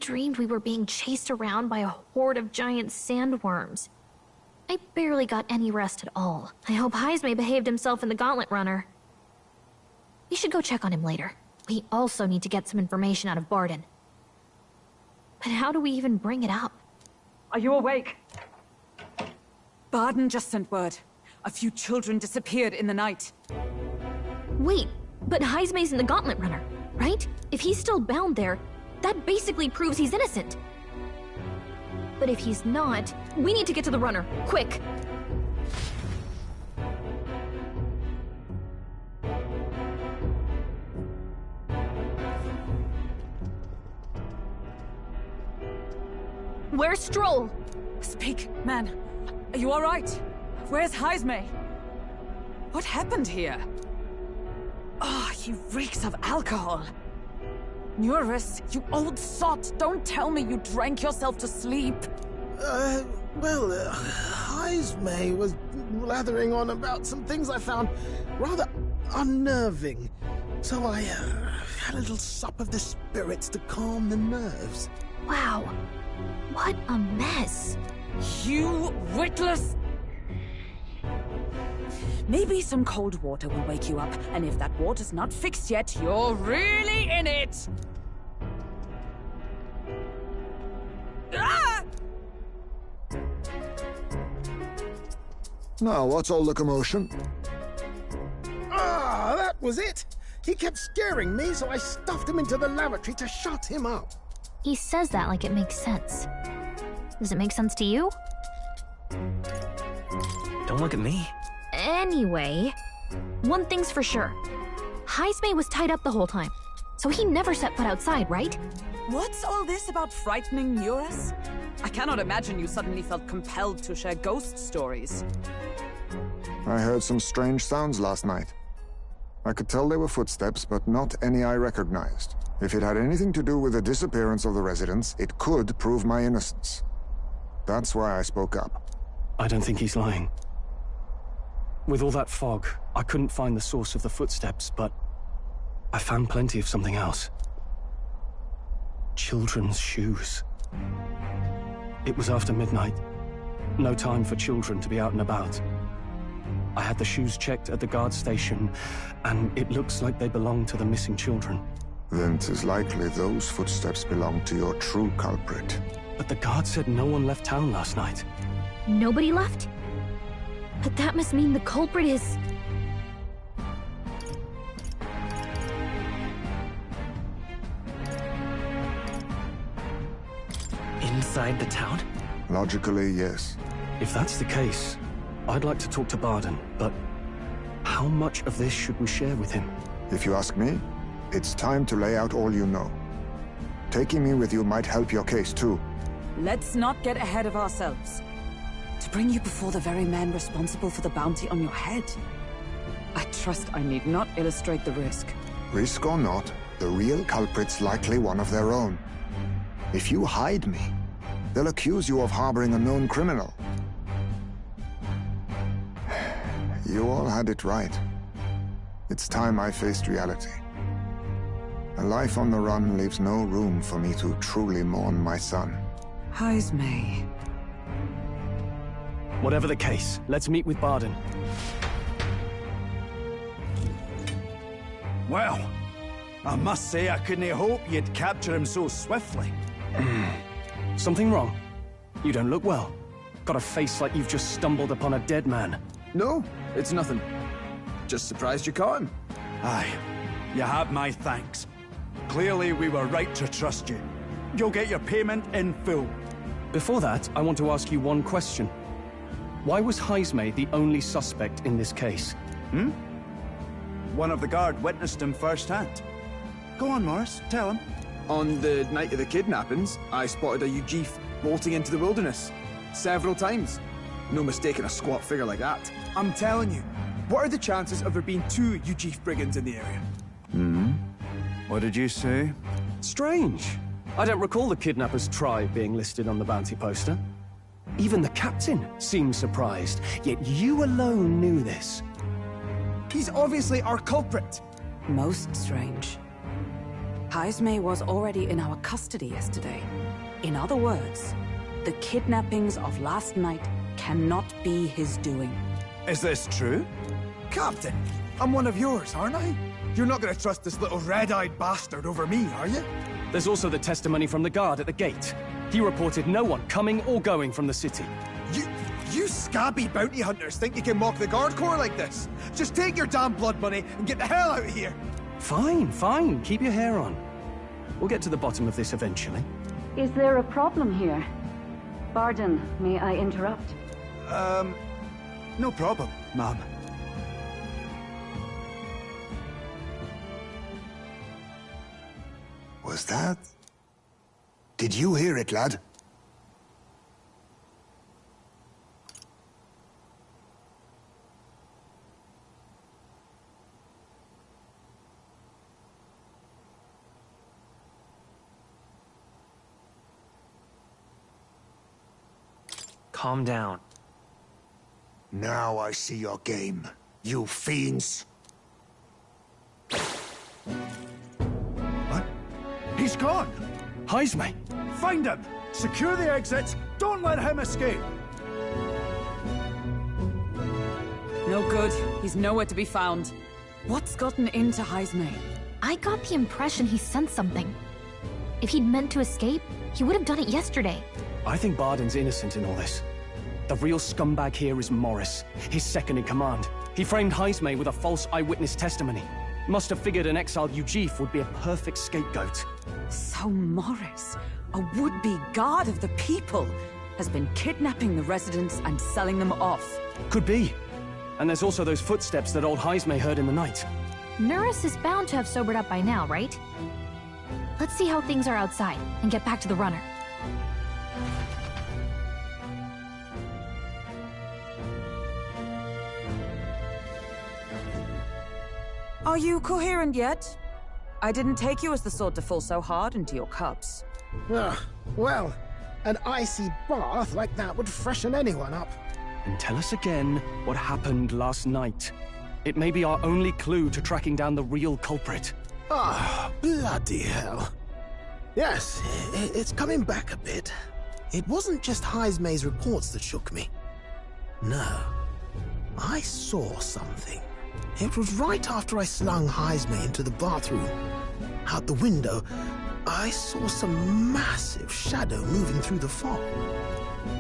dreamed we were being chased around by a horde of giant sandworms. I barely got any rest at all. I hope Heisme behaved himself in the Gauntlet Runner. We should go check on him later. We also need to get some information out of Barden. But how do we even bring it up? Are you awake? Barden just sent word. A few children disappeared in the night. Wait, but Heisme's in the Gauntlet Runner, right? If he's still bound there, that basically proves he's innocent. But if he's not, we need to get to the runner, quick! Where's Stroll? Speak, man. Are you all right? Where's Heisme? What happened here? Oh, he reeks of alcohol. Eurus, you old sot, don't tell me you drank yourself to sleep. Heisme was blathering on about some things I found rather unnerving. So I had a little sup of the spirits to calm the nerves. Wow, what a mess. You witless... Maybe some cold water will wake you up, and if that water's not fixed yet, you're really in it! Ah! Now, what's all the commotion? Ah, that was it! He kept scaring me, so I stuffed him into the lavatory to shut him up. He says that like it makes sense. Does it make sense to you? Don't look at me. Anyway, one thing's for sure. Heisme was tied up the whole time, so he never set foot outside, right? What's all this about frightening Eurus? I cannot imagine you suddenly felt compelled to share ghost stories. I heard some strange sounds last night. I could tell they were footsteps, but not any I recognized. If it had anything to do with the disappearance of the residents, it could prove my innocence. That's why I spoke up. I don't think he's lying. With all that fog, I couldn't find the source of the footsteps, but I found plenty of something else. Children's shoes. It was after midnight. No time for children to be out and about. I had the shoes checked at the guard station, and it looks like they belong to the missing children. Then 'tis likely those footsteps belong to your true culprit. But the guard said no one left town last night. Nobody left? But that must mean the culprit is... Inside the town? Logically, yes. If that's the case, I'd like to talk to Barden, but how much of this should we share with him? If you ask me, it's time to lay out all you know. Taking me with you might help your case, too. Let's not get ahead of ourselves. To bring you before the very man responsible for the bounty on your head. I trust I need not illustrate the risk. Risk or not, the real culprit's likely one of their own. If you hide me, they'll accuse you of harboring a known criminal. You all had it right. It's time I faced reality. A life on the run leaves no room for me to truly mourn my son. Heisme. Whatever the case, let's meet with Barden. Well, I must say I couldn't hope you'd capture him so swiftly. Something wrong? You don't look well. Got a face like you've just stumbled upon a dead man. No, it's nothing. Just surprised you caught him. Aye, you have my thanks. Clearly we were right to trust you. You'll get your payment in full. Before that, I want to ask you one question. Why was Heisme the only suspect in this case? One of the guard witnessed him firsthand. Go on, Morris, tell him. On the night of the kidnappings, I spotted a Ujif bolting into the wilderness. Several times. No mistaking a squat figure like that. I'm telling you, what are the chances of there being 2 Ujif brigands in the area? What did you say? Strange. I don't recall the kidnappers' tribe being listed on the bounty poster. Even the captain seemed surprised, yet you alone knew this. He's obviously our culprit. Most strange. Haisme was already in our custody yesterday. In other words, the kidnappings of last night cannot be his doing. Is this true? Captain, I'm one of yours, aren't I? You're not gonna trust this little red-eyed bastard over me, are you? There's also the testimony from the guard at the gate. He reported no one coming or going from the city. You scabby bounty hunters think you can mock the Guard Corps like this? Just take your damn blood money and get the hell out of here! Fine, fine. Keep your hair on. We'll get to the bottom of this eventually. Is there a problem here? Pardon, may I interrupt? No problem, ma'am. Was that? Did you hear it, lad? Calm down. Now I see your game, you fiends. What? He's gone! Haisme! Find him! Secure the exits! Don't let him escape! No good. He's nowhere to be found. What's gotten into Haisme? I got the impression he sensed something. If he'd meant to escape, he would have done it yesterday. I think Barden's innocent in all this. The real scumbag here is Morris, his second in command. He framed Haisme with a false eyewitness testimony. Must have figured an exiled Ujif would be a perfect scapegoat. So Morris, a would-be guard of the people, has been kidnapping the residents and selling them off. Could be. And there's also those footsteps that old Haisme heard in the night. Nuris is bound to have sobered up by now, right? Let's see how things are outside, and get back to the runner. Are you coherent yet? I didn't take you as the sort to fall so hard into your cups. Well, an icy bath like that would freshen anyone up. And tell us again what happened last night. It may be our only clue to tracking down the real culprit. Bloody hell. Yes, it's coming back a bit. It wasn't just Haisme's reports that shook me. No, I saw something. It was right after I slung Haisme into the bathroom. Out the window, I saw some massive shadow moving through the fog.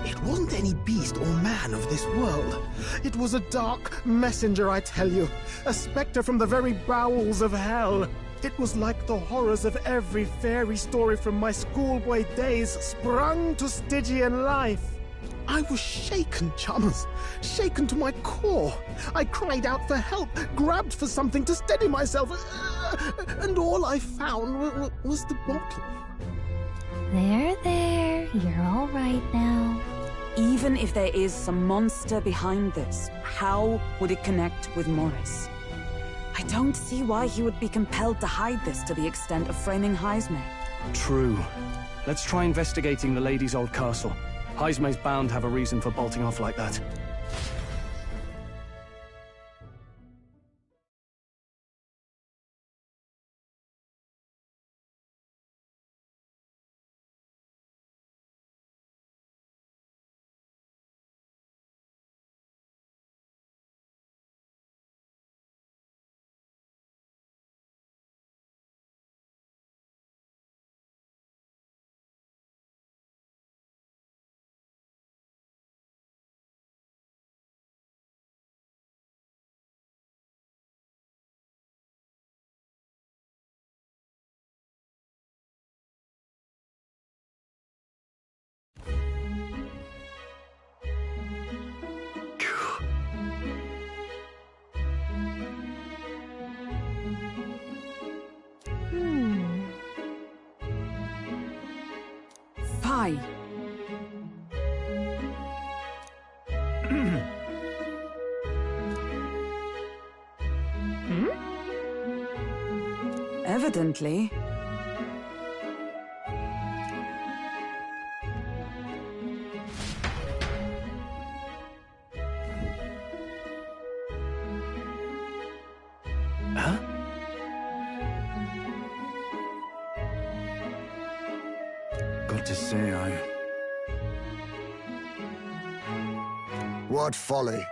It wasn't any beast or man of this world. It was a dark messenger, I tell you. A specter from the very bowels of hell. It was like the horrors of every fairy story from my schoolboy days sprung to Stygian life. I was shaken, chums. Shaken to my core. I cried out for help, grabbed for something to steady myself, and all I found was the bottle. There. You're all right now. Even if there is some monster behind this, how would it connect with Morris? I don't see why he would be compelled to hide this to the extent of framing Haisme. True. Let's try investigating the lady's old castle. Haisme's bound to have a reason for bolting off like that. Phi. Evidently. Huh? hard to say. What folly.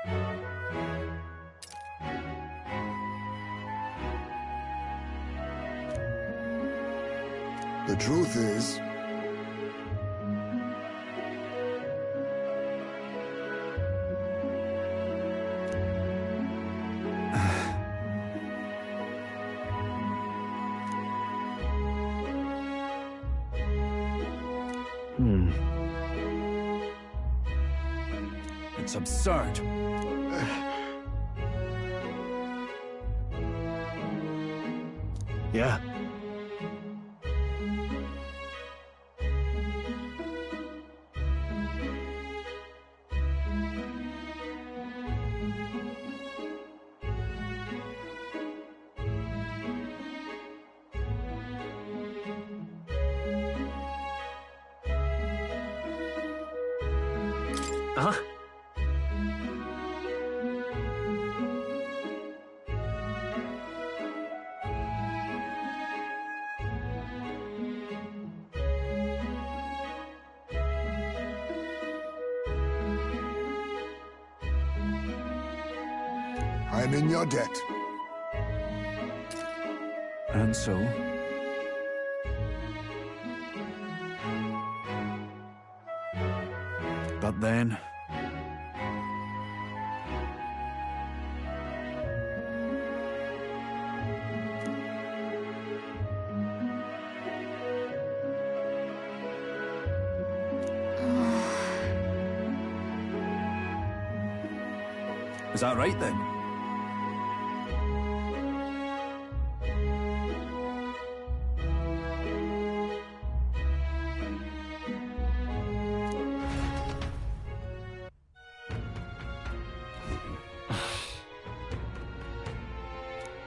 The truth is, It's absurd. Yeah. Huh? I'm in your debt. And so? But then... Is that right then?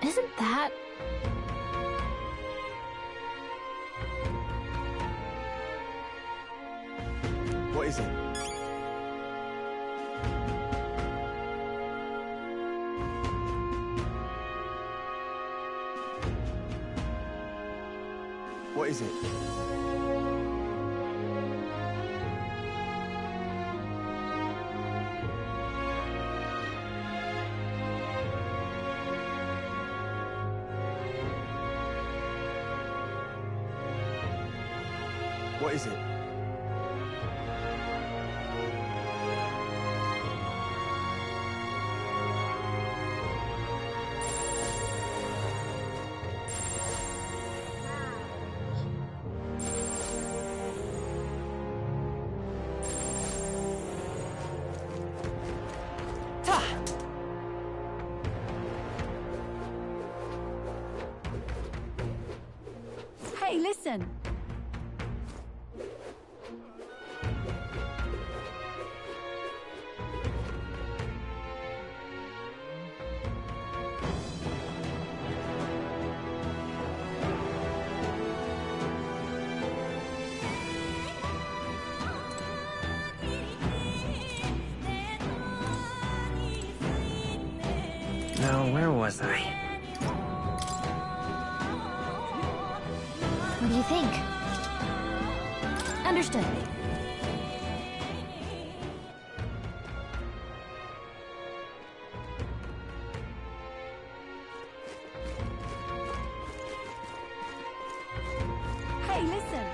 Isn't that... What is it? What is it? What is it? Hey, listen! Now, where was I? What do you think? Understood. Hey, listen!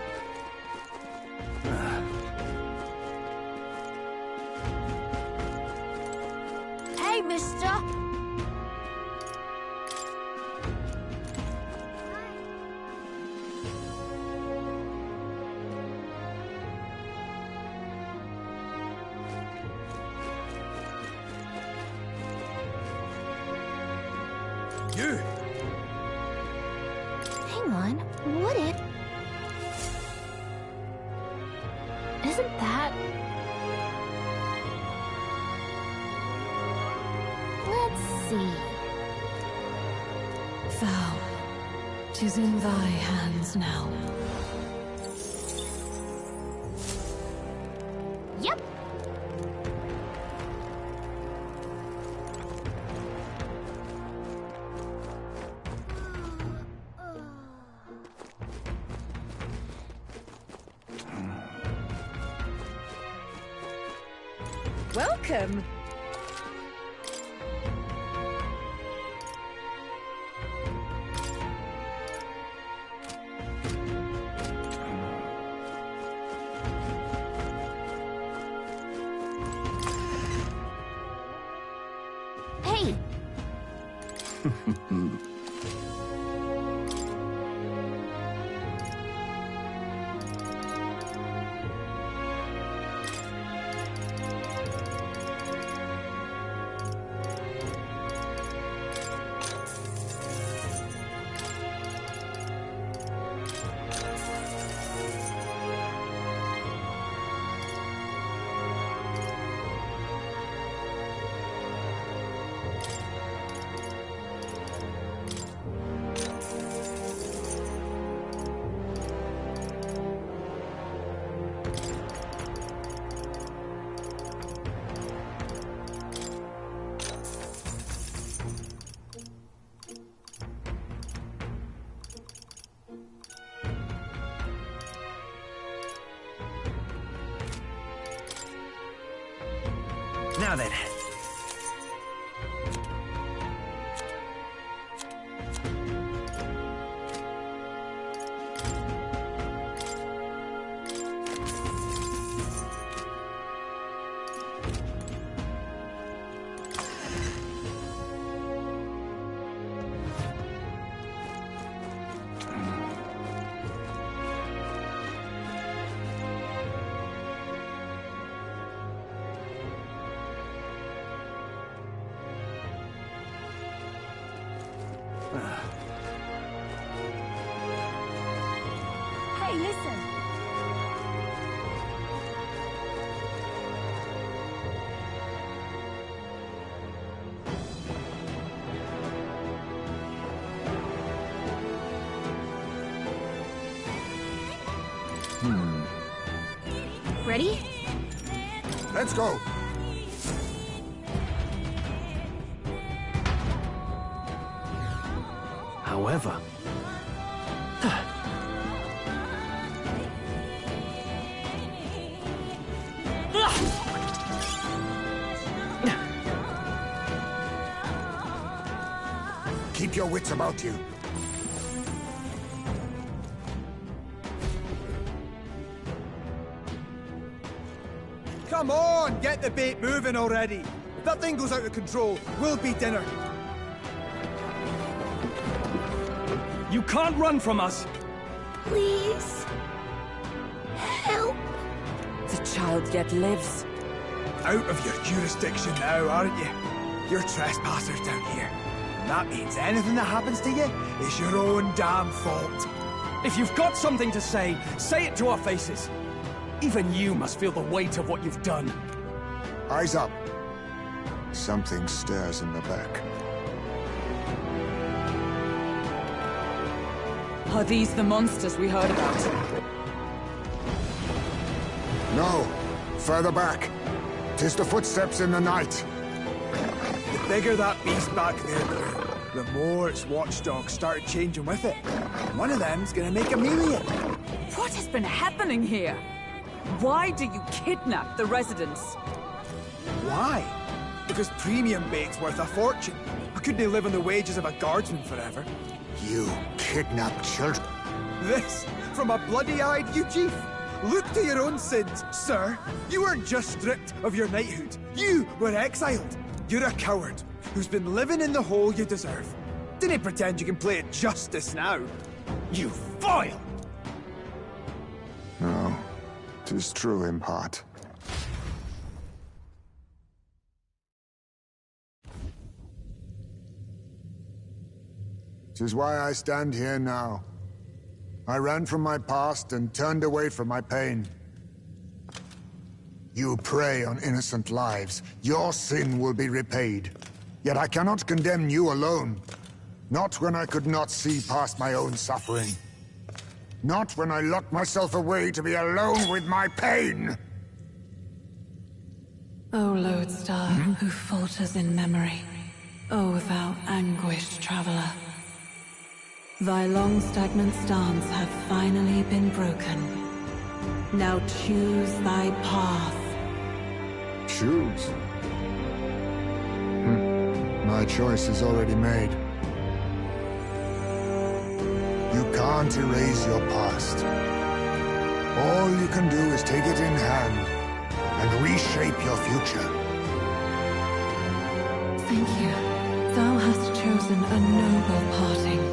Hey, mister! You! Hang on, what if... Isn't that... Let's see... Thou, 'tis in thy hands now. Yep! Welcome. Hey! Now then. Hey, listen. Ready? Let's go. However... Keep your wits about you. Come on, get the bait moving already. If that thing goes out of control, we'll be dinner. You can't run from us! Please. Help. The child yet lives. Out of your jurisdiction now, aren't you? You're trespassers down here. And that means anything that happens to you is your own damn fault. If you've got something to say it to our faces. Even you must feel the weight of what you've done. Eyes up. Something stirs in the back. Are these the monsters we heard about? No. Further back. 'Tis the footsteps in the night. The bigger that beast back there grew, the more its watchdogs started changing with it. One of them's gonna make a meal of it. What has been happening here? Why do you kidnap the residents? Why? Because premium bait's worth a fortune. I couldn't live on the wages of a guardsman forever. You kidnap children. This from a bloody-eyed Eugene. Look to your own sins, sir. You weren't just stripped of your knighthood. You were exiled. You're a coward who's been living in the hole you deserve. Didn't pretend you can play at justice now. You vile! No. 'Tis true in part. 'Tis why I stand here now. I ran from my past and turned away from my pain. You prey on innocent lives. Your sin will be repaid. Yet I cannot condemn you alone. Not when I could not see past my own suffering. Not when I locked myself away to be alone with my pain! O lodestar, who falters in memory, O thou anguished traveler. Thy long stagnant stance hath finally been broken. Now choose thy path. choose. My choice is already made. You can't erase your past. All you can do is take it in hand and reshape your future. Thank you. Thou hast chosen a noble parting.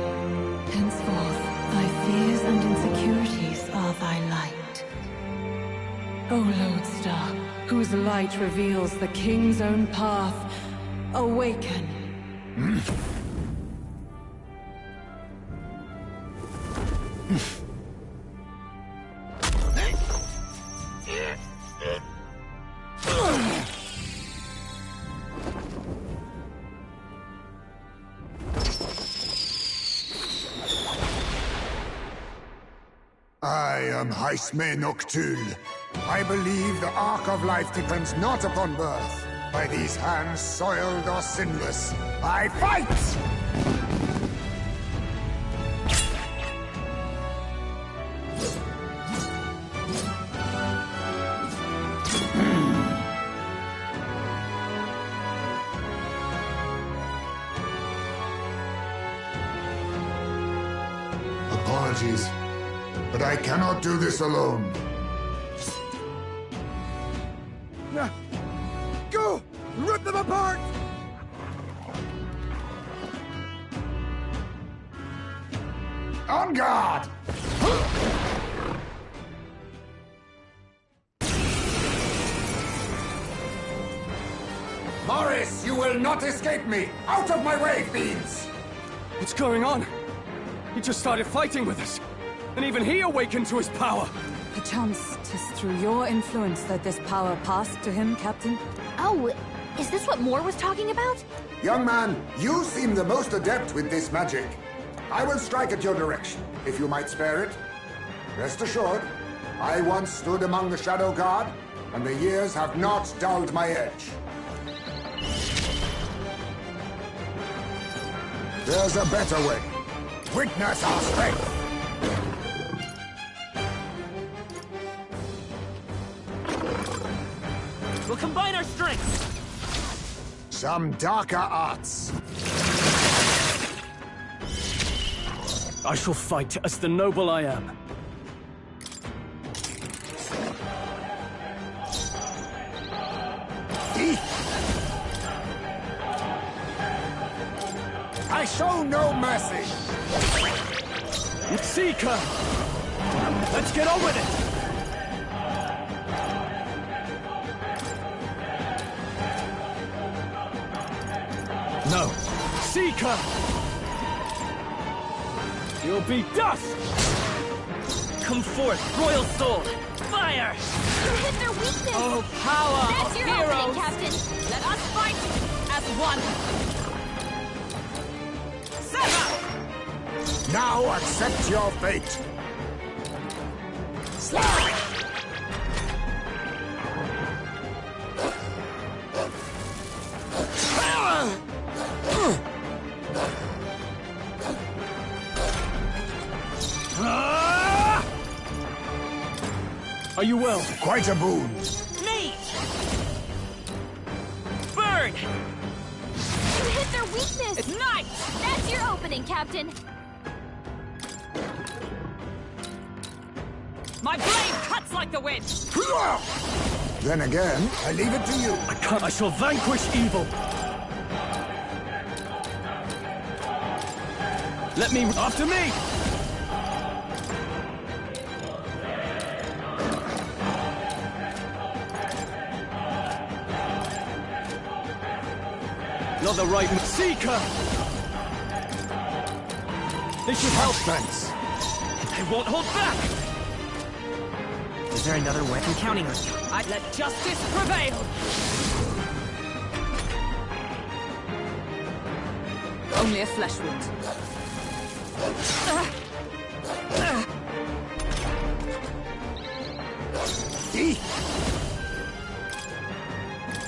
Henceforth, thy fears and insecurities are thy light. O Lodestar, whose light reveals the king's own path, awaken. I am Haisme Noctul. I believe the arc of life depends not upon birth. By these hands soiled or sinless, I fight! Apologies, but I cannot do this alone. Go! Rip them apart! On guard! Morris, you will not escape me! Out of my way, fiends! What's going on? He just started fighting with us. And even he awakened to his power. Perchance 'tis through your influence that this power passed to him, Captain? Oh, is this what Moore was talking about? Young man, you seem the most adept with this magic. I will strike at your direction, if you might spare it. Rest assured, I once stood among the Shadow Guard, and the years have not dulled my edge. There's a better way. Witness our strength! We'll combine our strengths! Some darker arts. I shall fight as the noble I am. I show no mercy! Seeker! Let's get on with it! No! Seeker! You'll be dust! Come forth, Royal Soul! Fire! You hit their weakness! Oh, power That's of your heroes! opening, Captain! Let us fight as one! Sever! Now accept your fate! Are you well? Quite a boon. Me! Burn! You hit their weakness! It's night! That's your opening, Captain! My blade cuts like the wind! Then again, I leave it to you. I can't. I shall vanquish evil. Let me... After me! Not the right... Seeker! This should help. Thanks. I won't hold back! Is there another way? I'm counting on you. I'd let justice prevail! Only a flesh wound.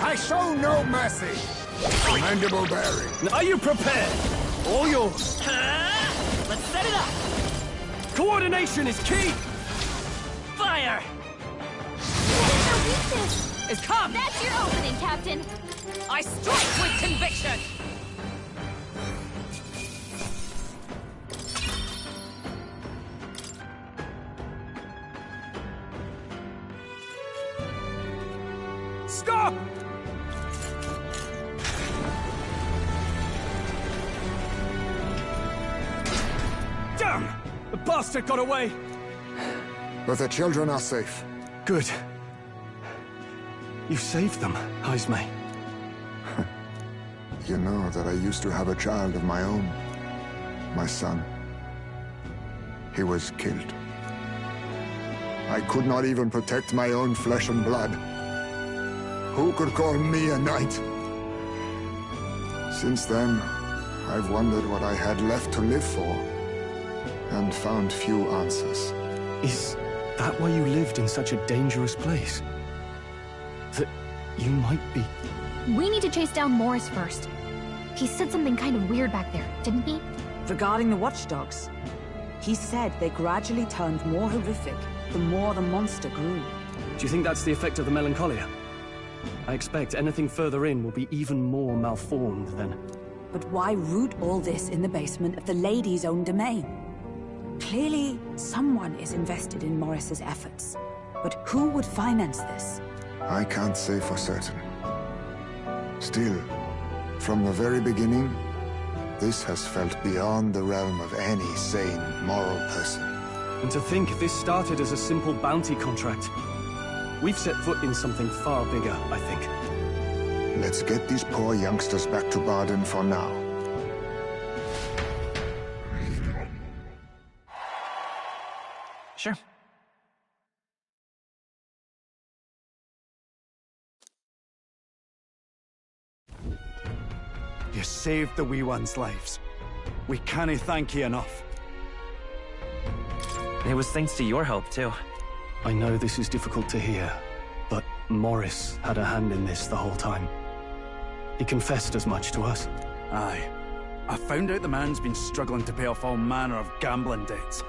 I show no mercy. Commendable bearing. Are you prepared? All yours. Let's set it up! Coordination is key! Fire! You hit their weakness! is come! That's your opening, Captain! I strike with conviction! Stop! Damn! The bastard got away! But the children are safe. Good. You saved them, Haisme. You know that I used to have a child of my own. My son. He was killed. I could not even protect my own flesh and blood. Who could call me a knight? Since then, I've wondered what I had left to live for, and found few answers. Is that why you lived in such a dangerous place? That you might be... We need to chase down Morris first. He said something kind of weird back there, didn't he? Regarding the watchdogs, he said they gradually turned more horrific the more the monster grew. Do you think that's the effect of the melancholia? I expect anything further in will be even more malformed then. But why root all this in the basement of the lady's own domain? Clearly, someone is invested in Morris's efforts. But who would finance this? I can't say for certain. Still, from the very beginning, this has felt beyond the realm of any sane, moral person. And to think this started as a simple bounty contract. We've set foot in something far bigger, I think. Let's get these poor youngsters back to Barden for now. Sure. You saved the wee ones' lives. We cannae thank you enough. It was thanks to your help, too. I know this is difficult to hear, but Morris had a hand in this the whole time. He confessed as much to us. Aye. I found out the man's been struggling to pay off all manner of gambling debts.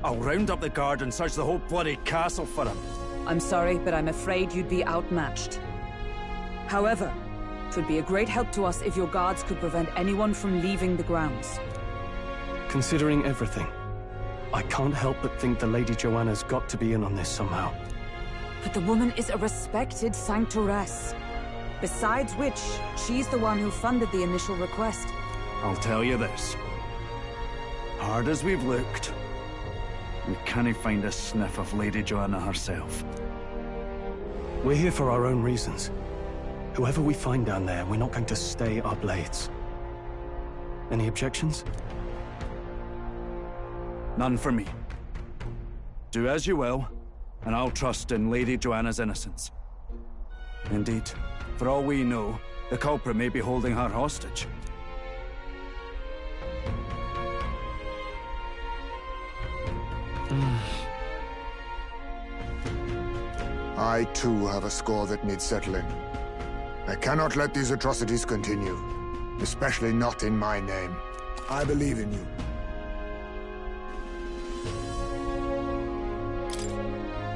I'll round up the guard and search the whole bloody castle for him. I'm sorry, but I'm afraid you'd be outmatched. However, it would be a great help to us if your guards could prevent anyone from leaving the grounds. Considering everything, I can't help but think the Lady Joanna's got to be in on this somehow. But the woman is a respected sanctoress. Besides which, she's the one who funded the initial request. I'll tell you this. Hard as we've looked, we cannae find a sniff of Lady Joanna herself. We're here for our own reasons. Whoever we find down there, we're not going to stay our blades. Any objections? None for me. Do as you will, and I'll trust in Lady Joanna's innocence. Indeed, for all we know, the culprit may be holding her hostage. I too have a score that needs settling. I cannot let these atrocities continue, especially not in my name. I believe in you.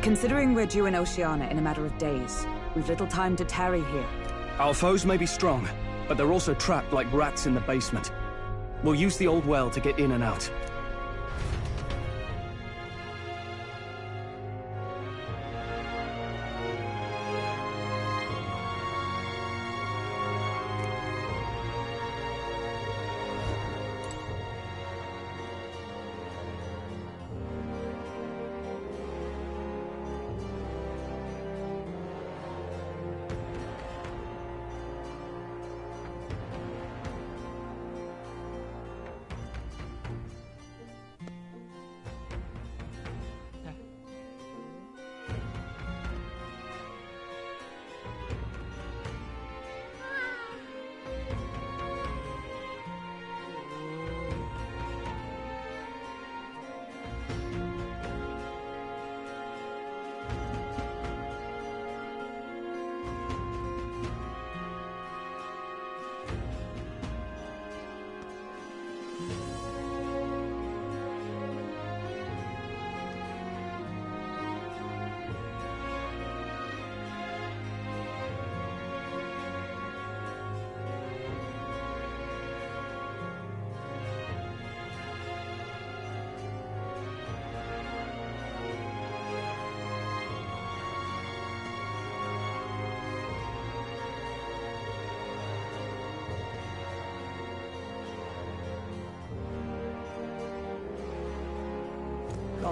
Considering we're due in Oceania in a matter of days, we've little time to tarry here. Our foes may be strong, but they're also trapped like rats in the basement. We'll use the old well to get in and out.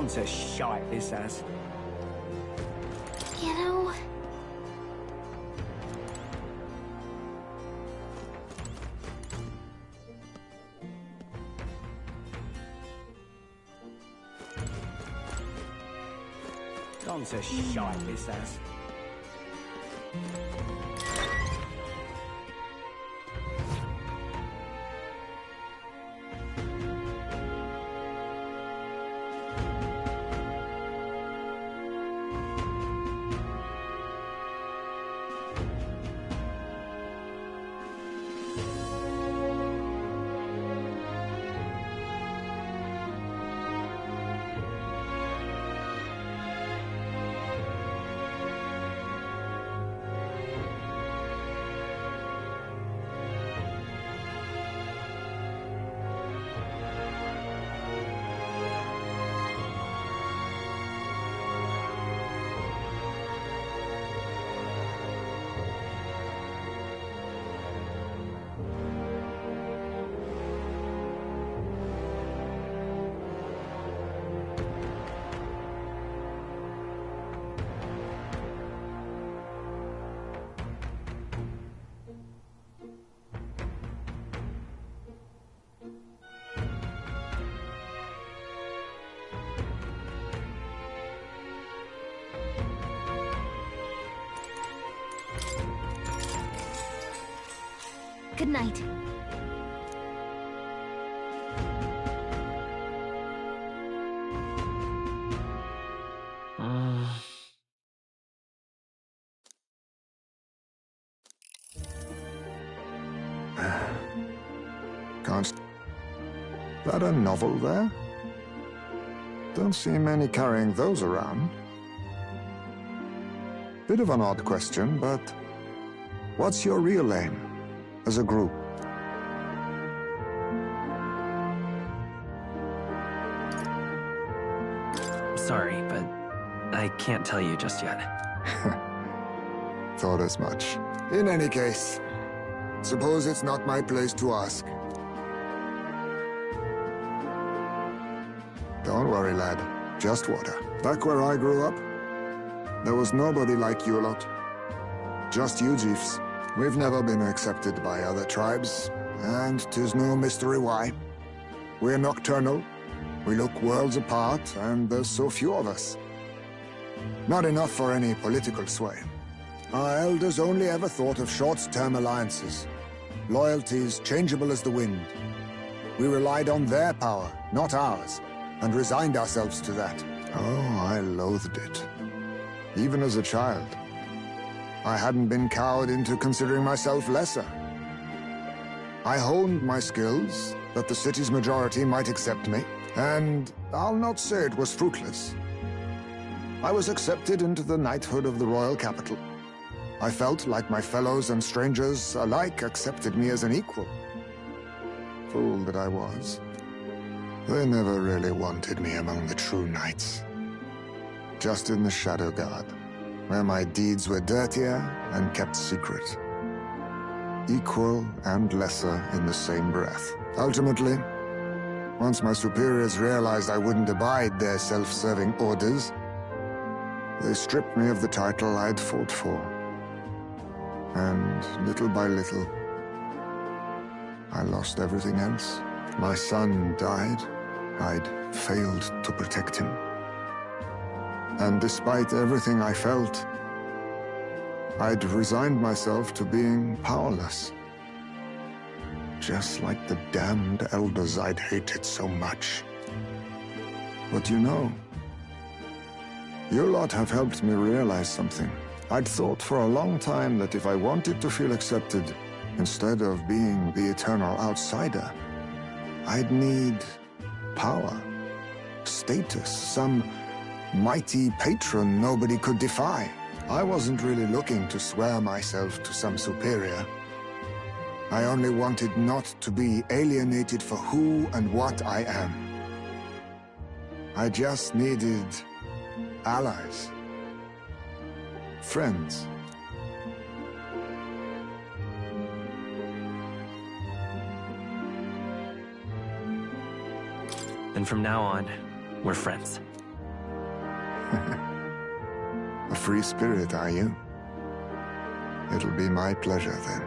Gone to shite, this has. You know... Gone to shite, this has. Good night. Can't... That a novel there? Don't see many carrying those around. Bit of an odd question, but... What's your real aim, as a group? Sorry, but I can't tell you just yet. Thought as much. In any case, suppose it's not my place to ask. Don't worry, lad. Just water. Back where I grew up, there was nobody like you lot. Just you chiefs. We've never been accepted by other tribes, and 'tis no mystery why. We're nocturnal, we look worlds apart, and there's so few of us. Not enough for any political sway. Our elders only ever thought of short-term alliances, loyalties changeable as the wind. We relied on their power, not ours, and resigned ourselves to that. Oh, I loathed it. Even as a child. I hadn't been cowed into considering myself lesser. I honed my skills, that the city's majority might accept me, and I'll not say it was fruitless. I was accepted into the knighthood of the royal capital. I felt like my fellows and strangers alike accepted me as an equal. Fool that I was. They never really wanted me among the true knights. Just in the Shadow Guard, where my deeds were dirtier and kept secret. Equal and lesser in the same breath. Ultimately, once my superiors realized I wouldn't abide their self-serving orders, they stripped me of the title I'd fought for. And little by little, I lost everything else. My son died. I'd failed to protect him. And despite everything I felt, I'd resigned myself to being powerless. Just like the damned elders I'd hated so much. But you know, you lot have helped me realize something. I'd thought for a long time that if I wanted to feel accepted, instead of being the eternal outsider, I'd need power, status, some mighty patron nobody could defy. I wasn't really looking to swear myself to some superior. I only wanted not to be alienated for who and what I am. I just needed allies. Friends. Then from now on, we're friends. A free spirit, are you? It'll be my pleasure, then.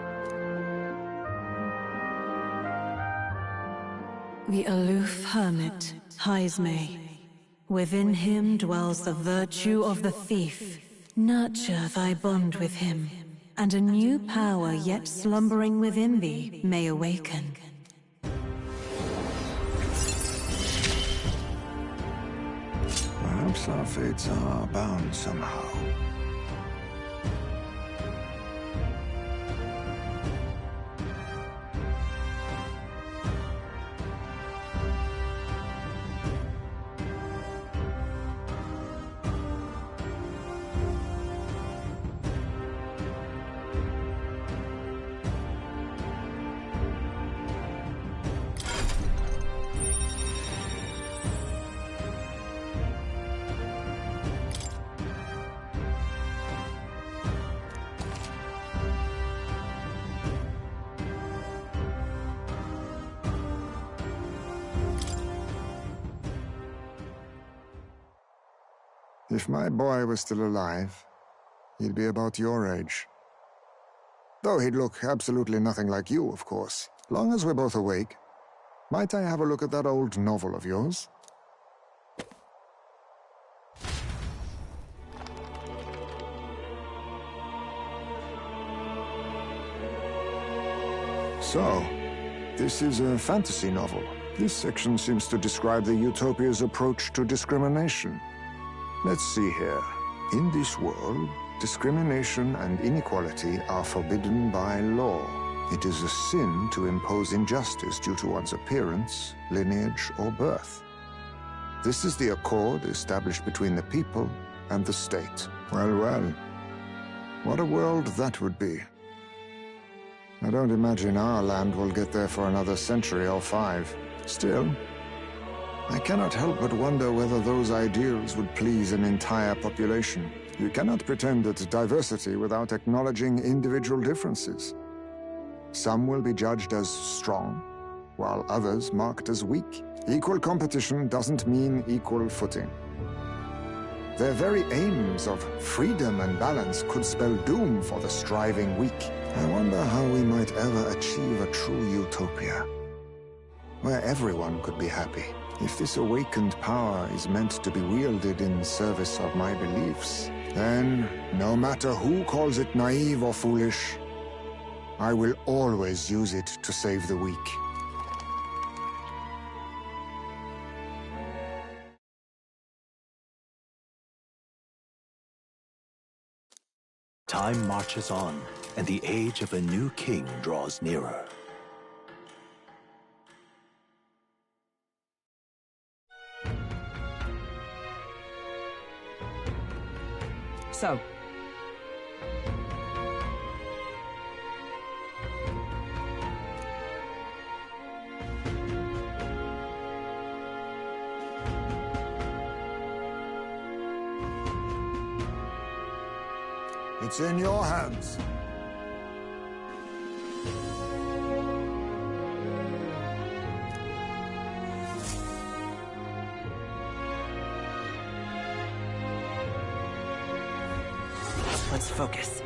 The aloof hermit, Haizme. Within him dwells the virtue of the thief. Nurture thy bond with him, and a new power yet slumbering within thee may awaken. Perhaps our fates are bound somehow. If my boy was still alive, he'd be about your age. Though he'd look absolutely nothing like you, of course. Long as we're both awake, might I have a look at that old novel of yours? So, this is a fantasy novel. This section seems to describe the Utopia's approach to discrimination. Let's see here. In this world, discrimination and inequality are forbidden by law. It is a sin to impose injustice due to one's appearance, lineage, or birth. This is the accord established between the people and the state. Well, well. What a world that would be. I don't imagine our land will get there for another century or 5. Still, I cannot help but wonder whether those ideals would please an entire population. You cannot pretend at diversity without acknowledging individual differences. Some will be judged as strong, while others marked as weak. Equal competition doesn't mean equal footing. Their very aims of freedom and balance could spell doom for the striving weak. I wonder how we might ever achieve a true utopia, where everyone could be happy. If this awakened power is meant to be wielded in service of my beliefs, then, no matter who calls it naive or foolish, I will always use it to save the weak. Time marches on, and the age of a new king draws nearer. So, It's in your hands. Let's focus.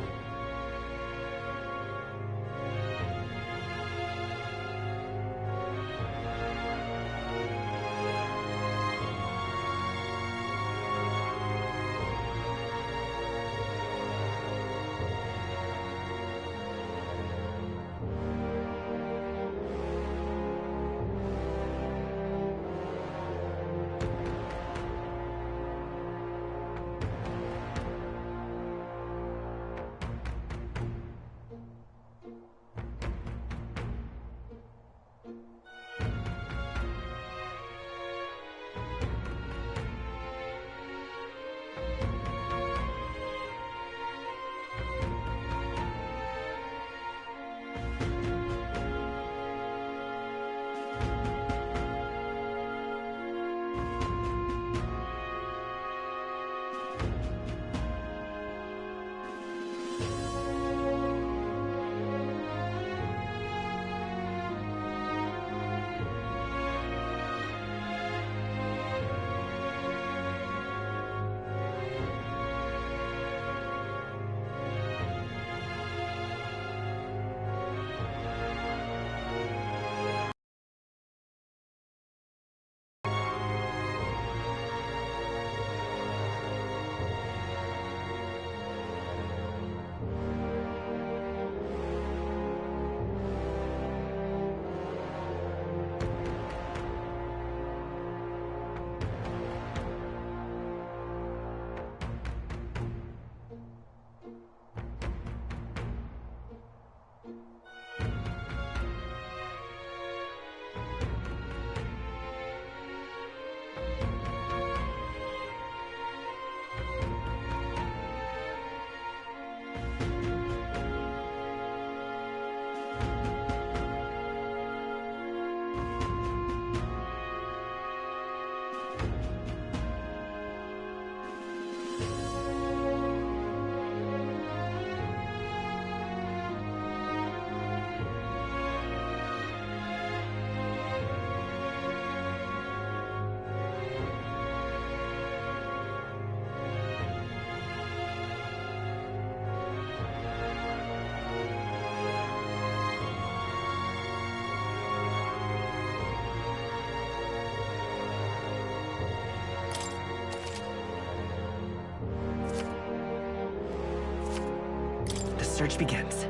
search begins.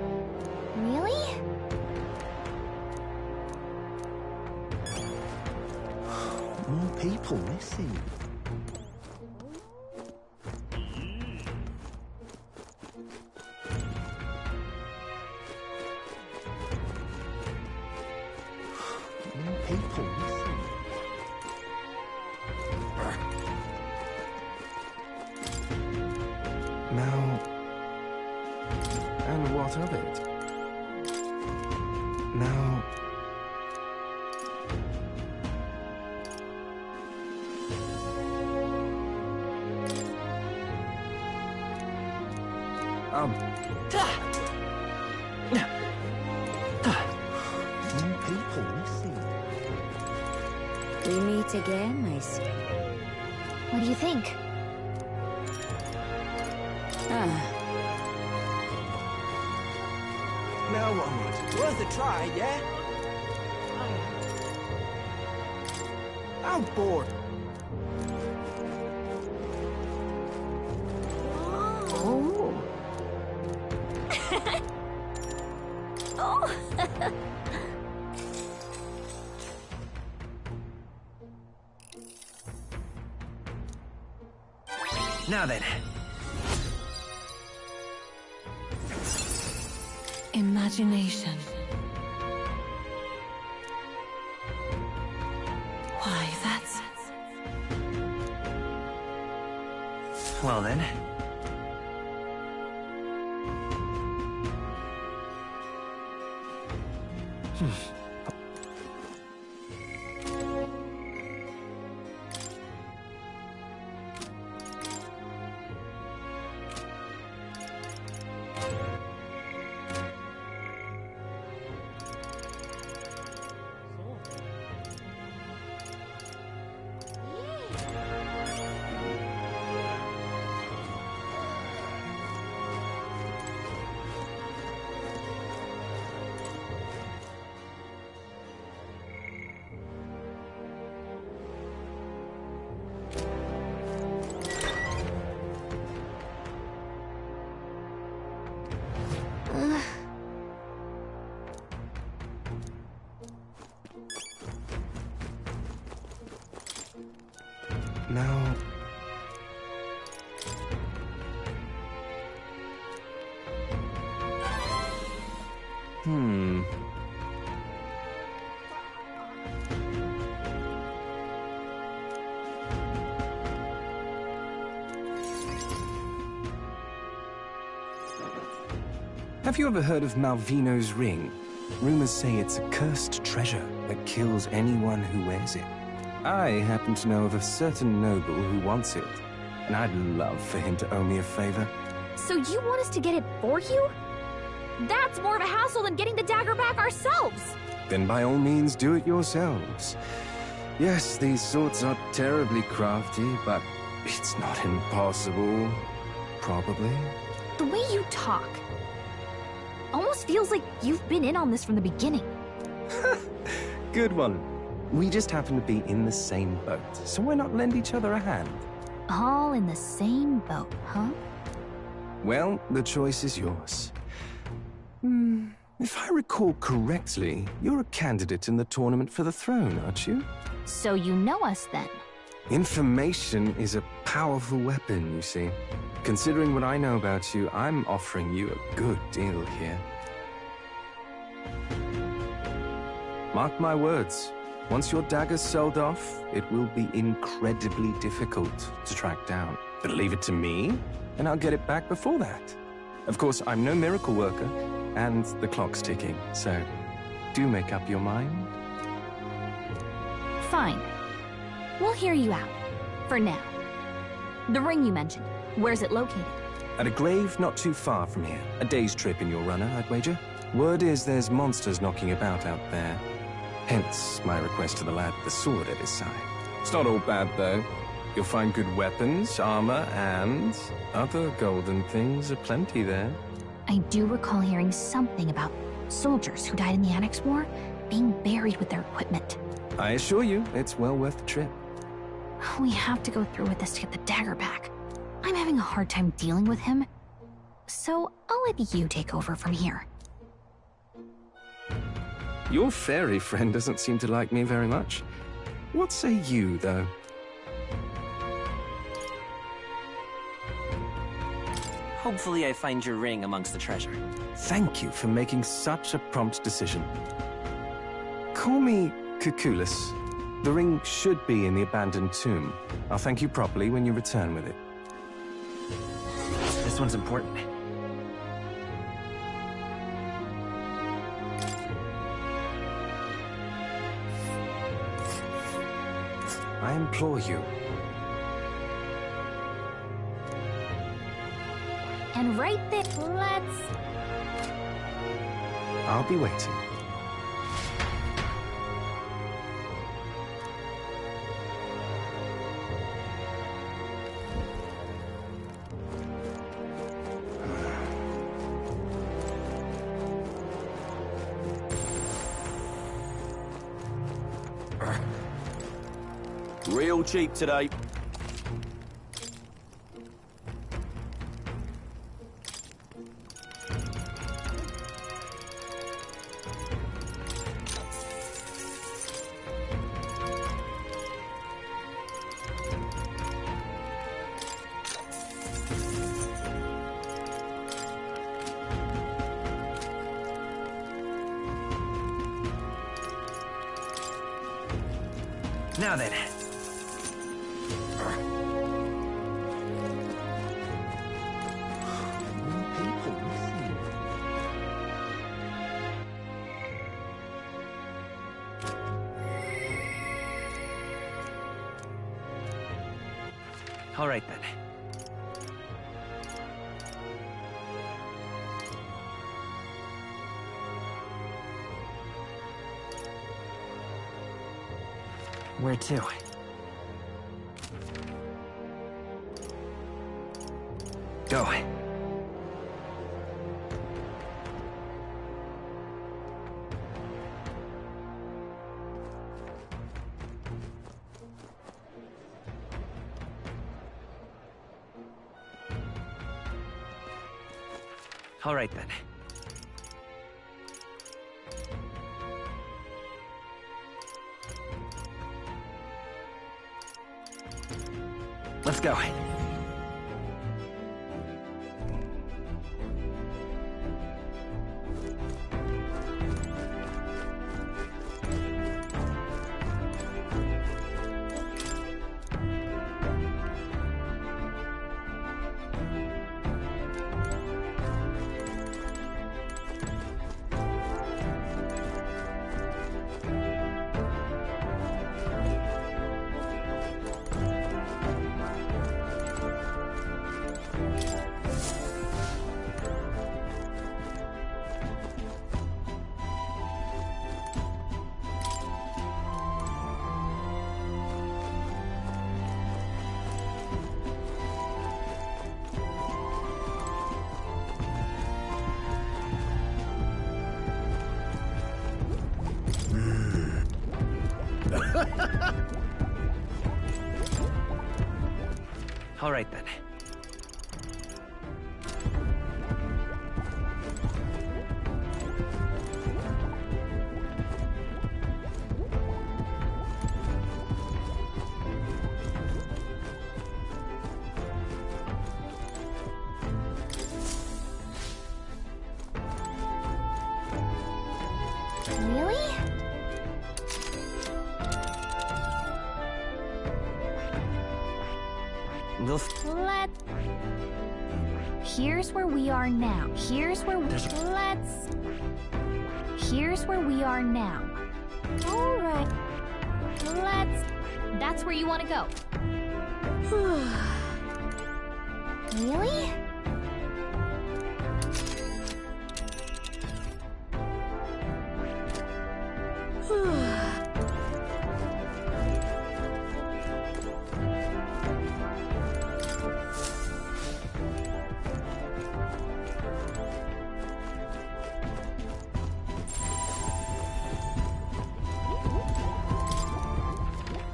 Really? More people missing. More people missing. Now... and what of it? Now... More people missing. We meet again, I see. What do you think? Now onward. Worth a try, yeah? I'm bored. Oh. Oh. Now then. Imagination. Why, that's... Well then. Now... Have you ever heard of Malvino's ring? Rumors say it's a cursed treasure that kills anyone who wears it. I happen to know of a certain noble who wants it, and I'd love for him to owe me a favor. So you want us to get it for you? That's more of a hassle than getting the dagger back ourselves! Then by all means do it yourselves. Yes, these swords are terribly crafty, but it's not impossible. Probably. The way you talk almost feels like you've been in on this from the beginning. Good one. We just happen to be in the same boat, so why not lend each other a hand? All in the same boat, huh? Well, the choice is yours. If I recall correctly, you're a candidate in the tournament for the throne, aren't you? So you know us then? Information is a powerful weapon, you see. Considering what I know about you, I'm offering you a good deal here. Mark my words. Once your dagger's sold off, it will be incredibly difficult to track down. But leave it to me, and I'll get it back before that. Of course, I'm no miracle worker, and the clock's ticking, so do make up your mind. Fine. We'll hear you out. For now. The ring you mentioned, where's it located? At a grave not too far from here. A day's trip in your runner, I'd wager. Word is there's monsters knocking about out there. Hence my request to the lad with the sword at his side. It's not all bad, though. You'll find good weapons, armor, and other golden things aplenty there. I do recall hearing something about soldiers who died in the Annex War being buried with their equipment. I assure you, it's well worth the trip. We have to go through with this to get the dagger back. I'm having a hard time dealing with him. so I'll let you take over from here. Your fairy friend doesn't seem to like me very much. What say you, though? Hopefully I find your ring amongst the treasure. Thank you for making such a prompt decision. Call me Cuculus. The ring should be in the abandoned tomb. I'll thank you properly when you return with it. This one's important. I implore you. And right there, let's... I'll be waiting. Real cheap today. Now then. All right, then. Where to? Go. All right, then. Let's go. All right, then. Really? Let... Here's where we are now. Here's where we... Let's... Here's where we are now. All right. Let's... That's where you want to go. Really?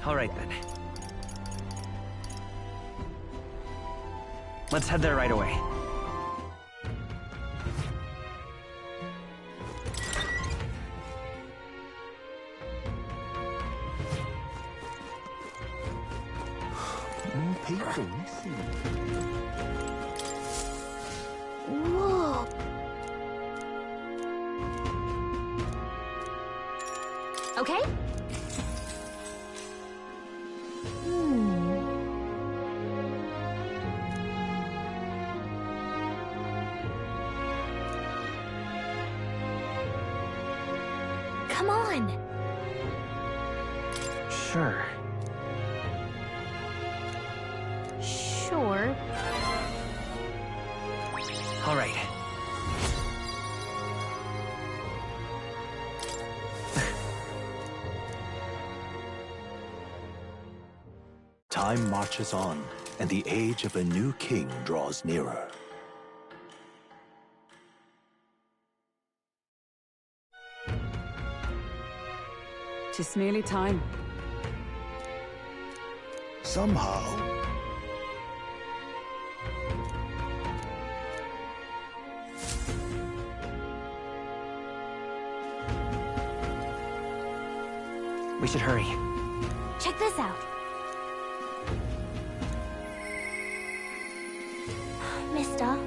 All right, then. Let's head there right away. people, listen. Whoa. Okay? Come on. Sure. Sure. All right. Time marches on, and the age of a new king draws nearer. Tis merely time. Somehow, We should hurry. Check this out. Mister.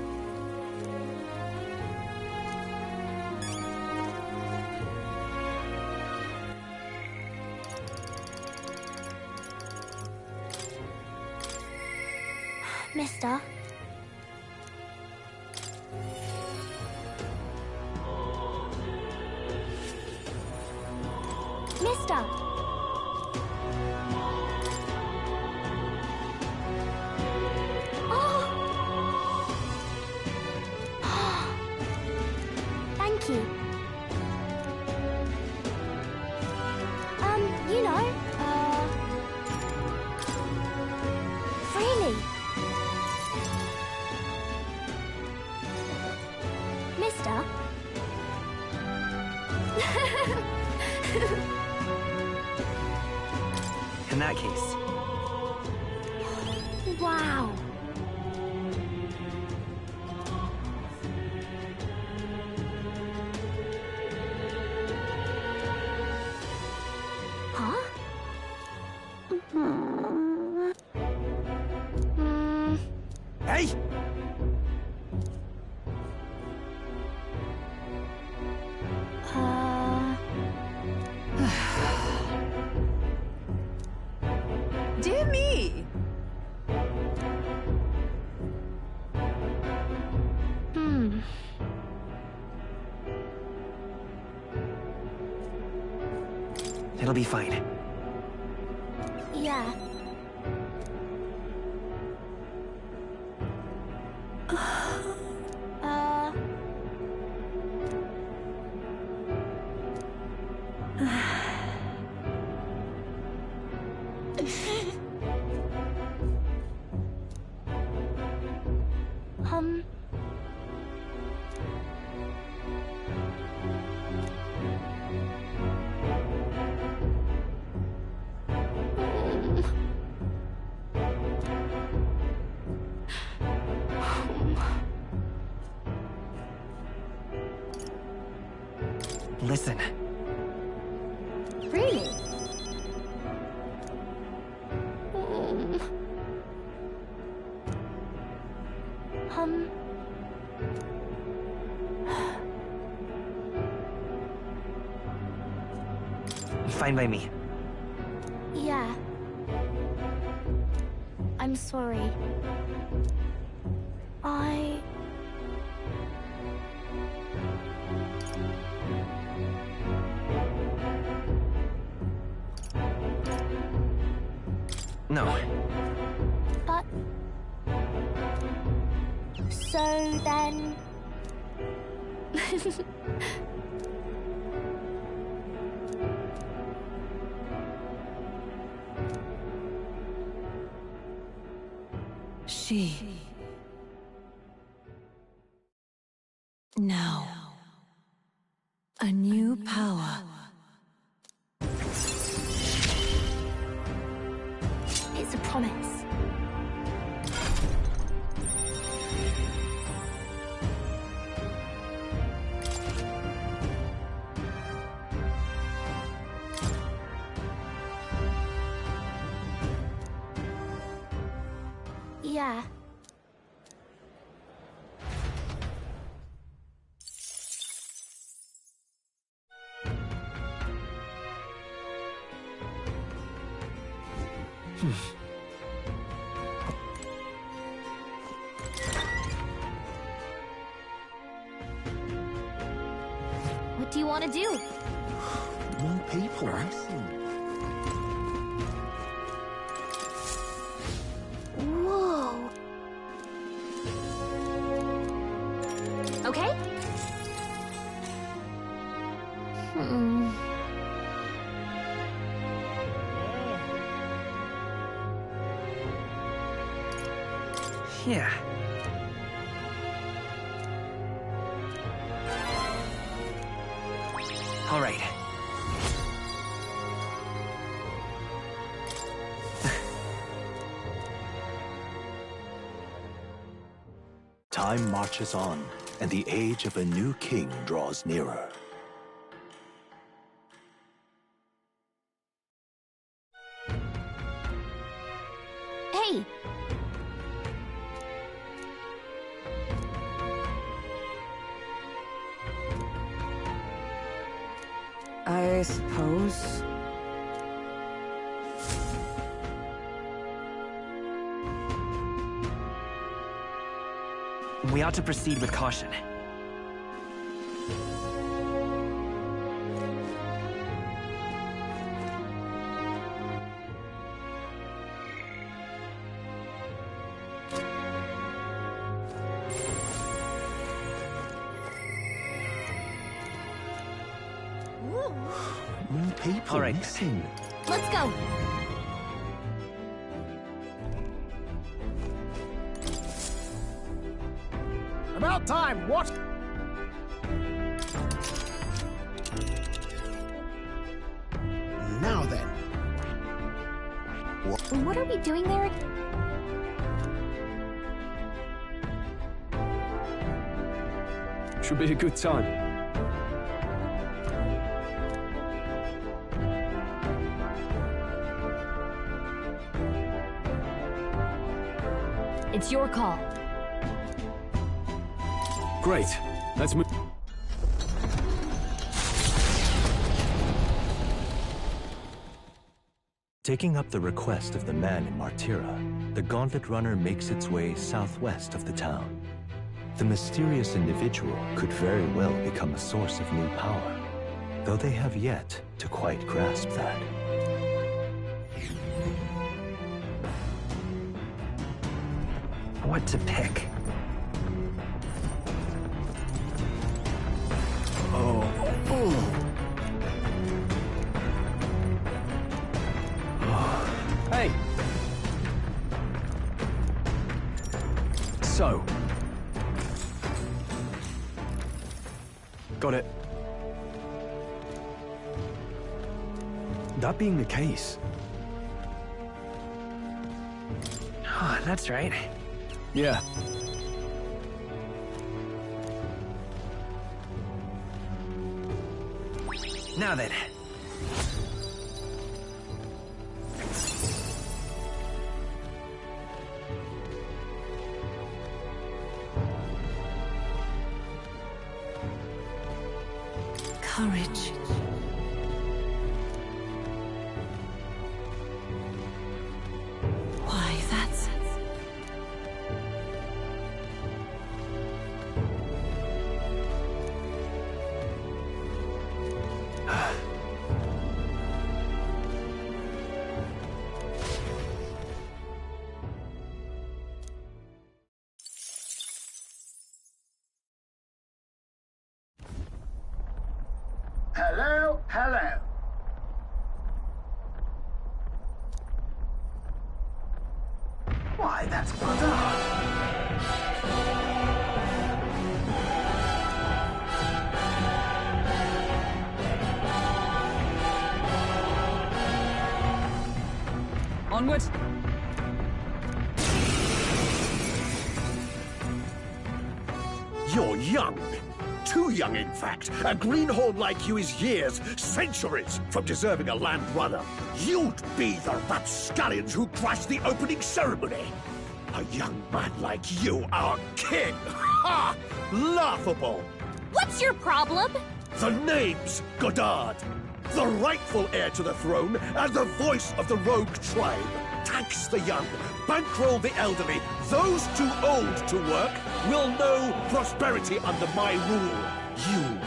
Mister. Mister. Thank you. You know, freely. Mister? In that case, Wow. Huh? hey! Dear me! It'll be fine. Yeah. Um... Listen. Really? Fine by me. Yeah. I'm sorry. No. But... So then... She. Now. A new power. It's a promise. Yeah. What do you want to do? More people. Whoa. Okay? Yeah. All right. Time marches on, and the age of a new king draws nearer. Hey! I suppose. We ought to proceed with caution. More people. All right. Listen. Let's go! About time. What? Now then. What are we doing there? Should be a good time. It's your call. Great. Let's move. Taking up the request of the man in Martyra, the Gauntlet Runner makes its way southwest of the town. The mysterious individual could very well become a source of new power, though they have yet to quite grasp that. What to pick? Hey! So. Got it. That being the case. Oh, that's right. Yeah. Now then. Courage. Why, that's... Hello, hello. Why, that's Bloodard. Onward. You're young. Too young, in fact. A greenhorn like you is years, centuries, from deserving a land runner. You'd be the rapscallions who crashed the opening ceremony. A young man like you, our king! Ha! Laughable! What's your problem? The name's Godard, the rightful heir to the throne and the voice of the rogue tribe. Tax the young, bankroll the elderly. Those too old to work will know prosperity under my rule. You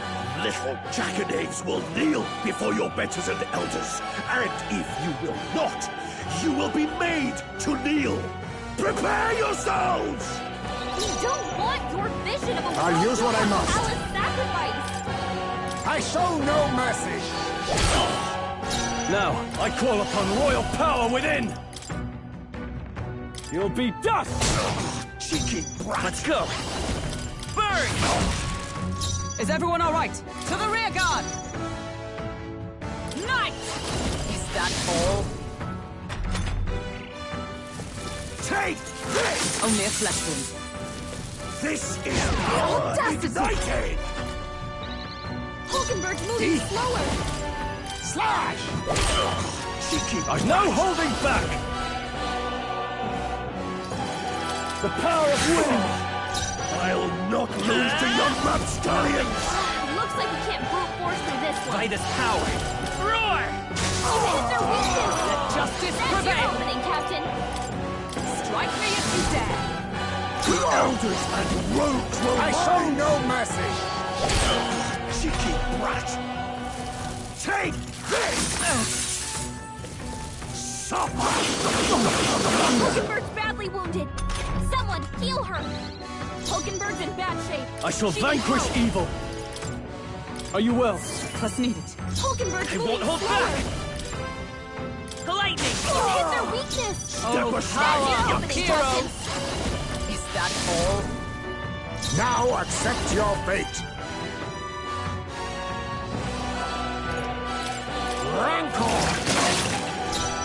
little jackanapes will kneel before your betters and elders. And if you will not, you will be made to kneel. Prepare yourselves! We don't want your vision of a I'll world use what I must. Alice sacrifice. I show no mercy! Now, I call upon royal power within! You'll be dust! Cheeky brat! Let's go! Burn! Is everyone all right? To the rear guard! Knight! Is that all? Take this! Only a flesh wound. This is power ignited! Hulkenberg's moving slower. Slash! Cheeky There's no holding back! The power of wind! I'll not lose to young rapscallions! Looks like we can't brute force through this one. By this power! Roar! You hit their weakness! Let justice That's your prevail! opening, Captain. Strike me if you dare! The elders and rogues will I show no mercy! Cheeky brat! Take this! Suffer! Hulkenberg's badly wounded. Someone heal her. Hulkenberg's in bad shape. I shall She vanquish needs help. evil! Are you well? Plus needed. Hulkenberg's I moving won't hold slower. back! Lightning! You hit their weakness. Step Oh, aside, That's your young opening, hero. Captain. Is that all? Now accept your fate! Rancor!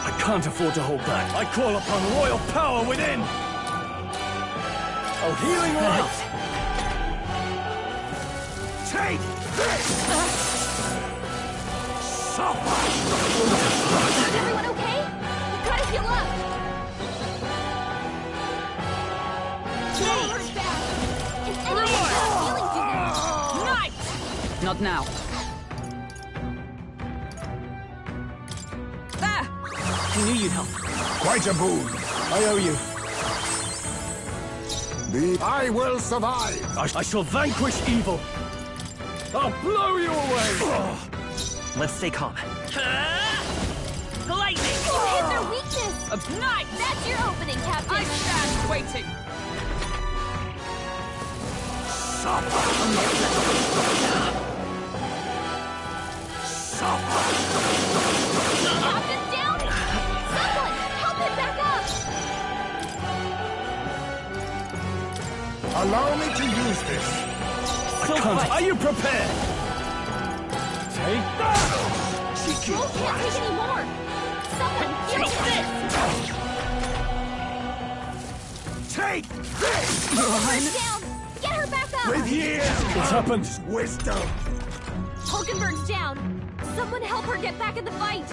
I can't afford to hold back. I call upon royal power within! Oh, healing light! Take this! Suffer! Is everyone okay? We gotta heal up. Hulkenberg's back. Is anyone else healing to them? Knight! Not now. There! I knew you'd help. Quite a boon. I owe you. I will survive! I shall vanquish evil! I'll blow you away! Let's stay calm. Lightning! You hit their weakness. Knight! That's your opening, Captain. I stand waiting. Suffer! Suffer! Captain's down. Someone help him back up. Allow me to use this. I can't. Are you prepared? Take that! Cheeky Joel can't take any more. Someone heal him. Take this! Hulkenberg's down. Get her back up. With years What's happened? wisdom! Hulkenberg's down. Someone help her get back in the fight.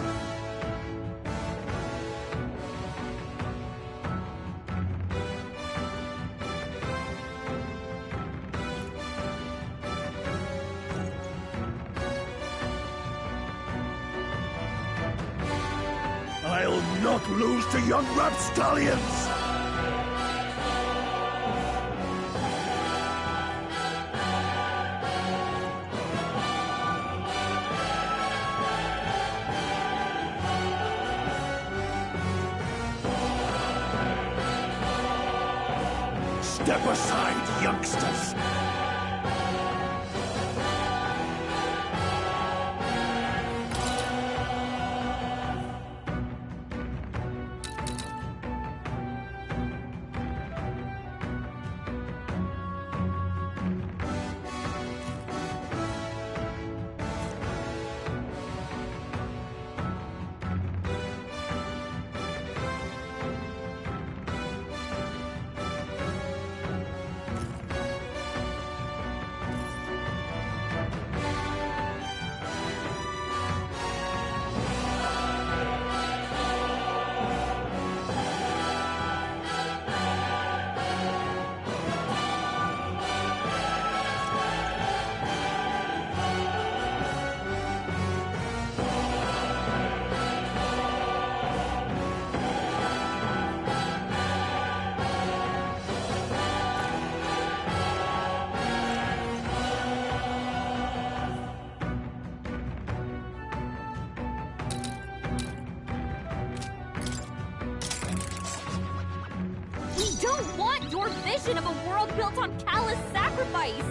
I'll not lose to young rapscallions! Step aside, youngsters! vision of a world built on callous sacrifice!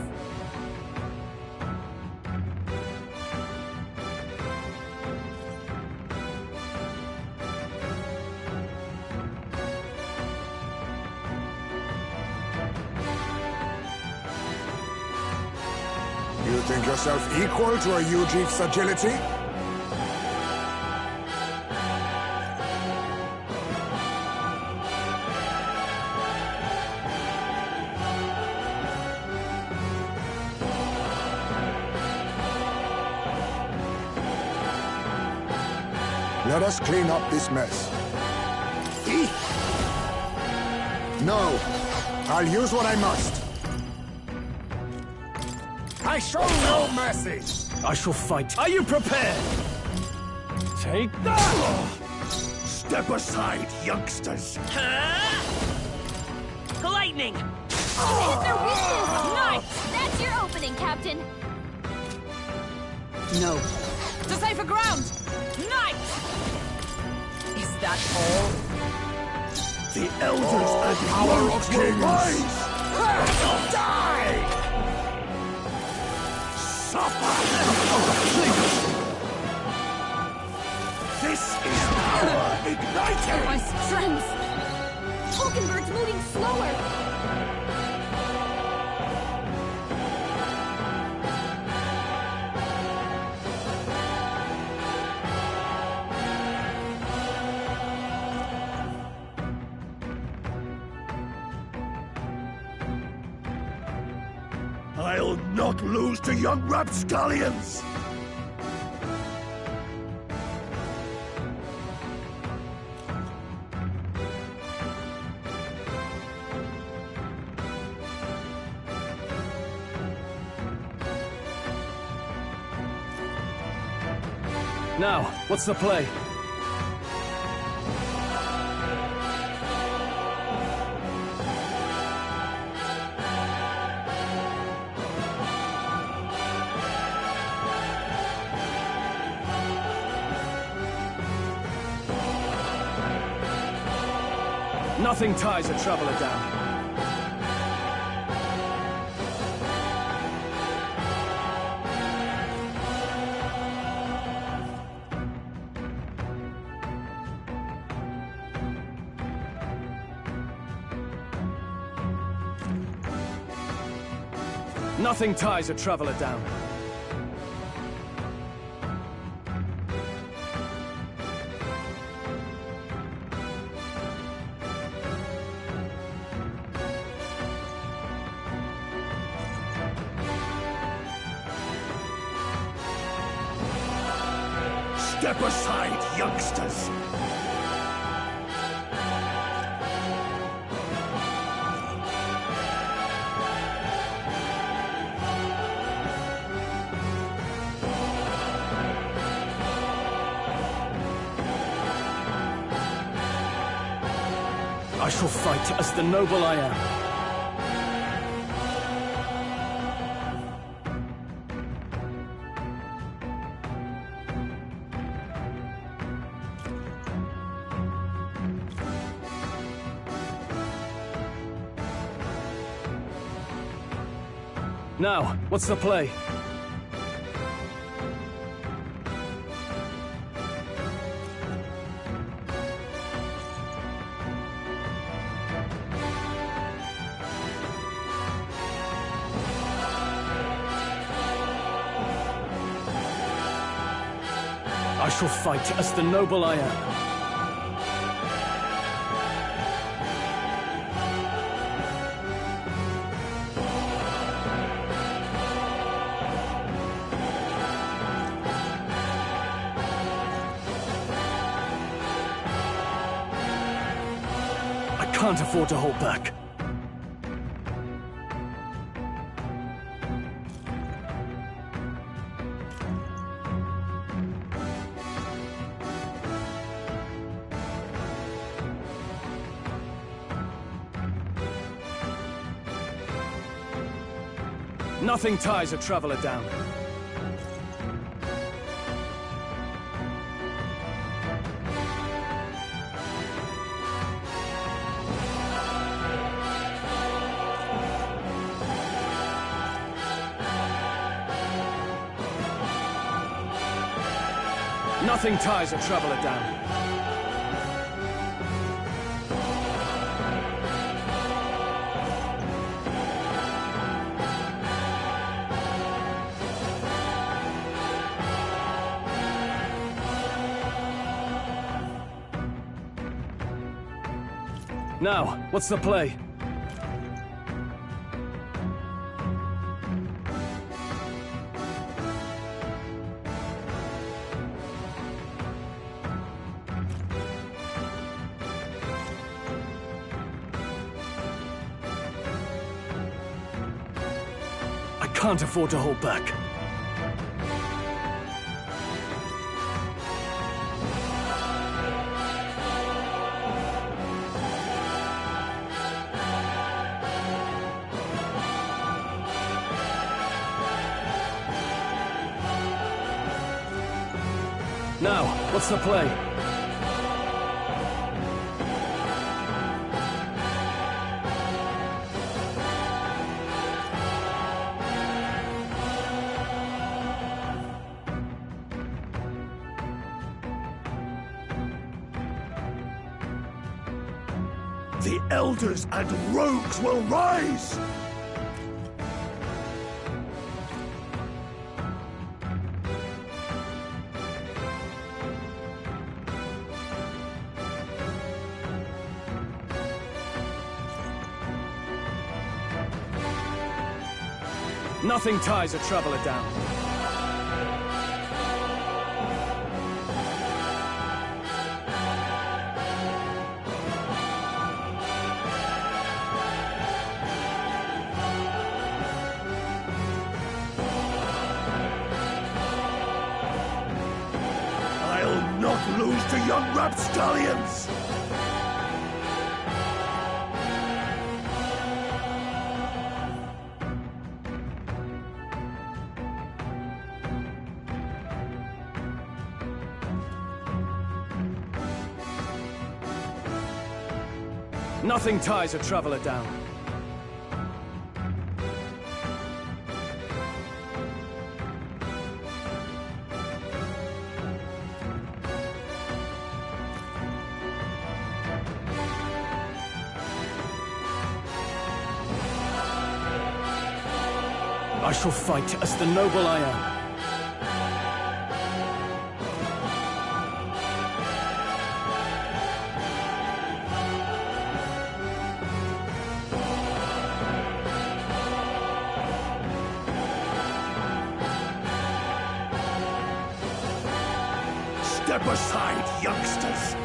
You think yourself equal to a Ujief's agility? Let us clean up this mess. No, I'll use what I must. I show no mercy! I shall fight. Are you prepared? Take that! Step aside, youngsters! Lightning! Hit their weakness! Nice! That's your opening, Captain! No. To safer ground! Nice! Is that all? The elders and power of kings rise! Die! Suffer! This is power ignited! My strength! Hulkenberg's moving slower! I'll not lose to young rapscallions! Now, what's the play? Nothing ties a traveler down. Nothing ties a traveler down. Step aside, youngsters! I shall fight as the noble I am. Now, what's the play? I shall fight as the noble I am. I can't afford to hold back. Nothing ties a traveler down. Nothing ties a traveler down. Now, what's the play? I can't afford to hold back. Now, what's the play? The elders and rogues will rise! Nothing ties a traveler down. I'll not lose to young rapscallions! Nothing ties a traveler down. I shall fight as the noble I am. Step aside, youngsters!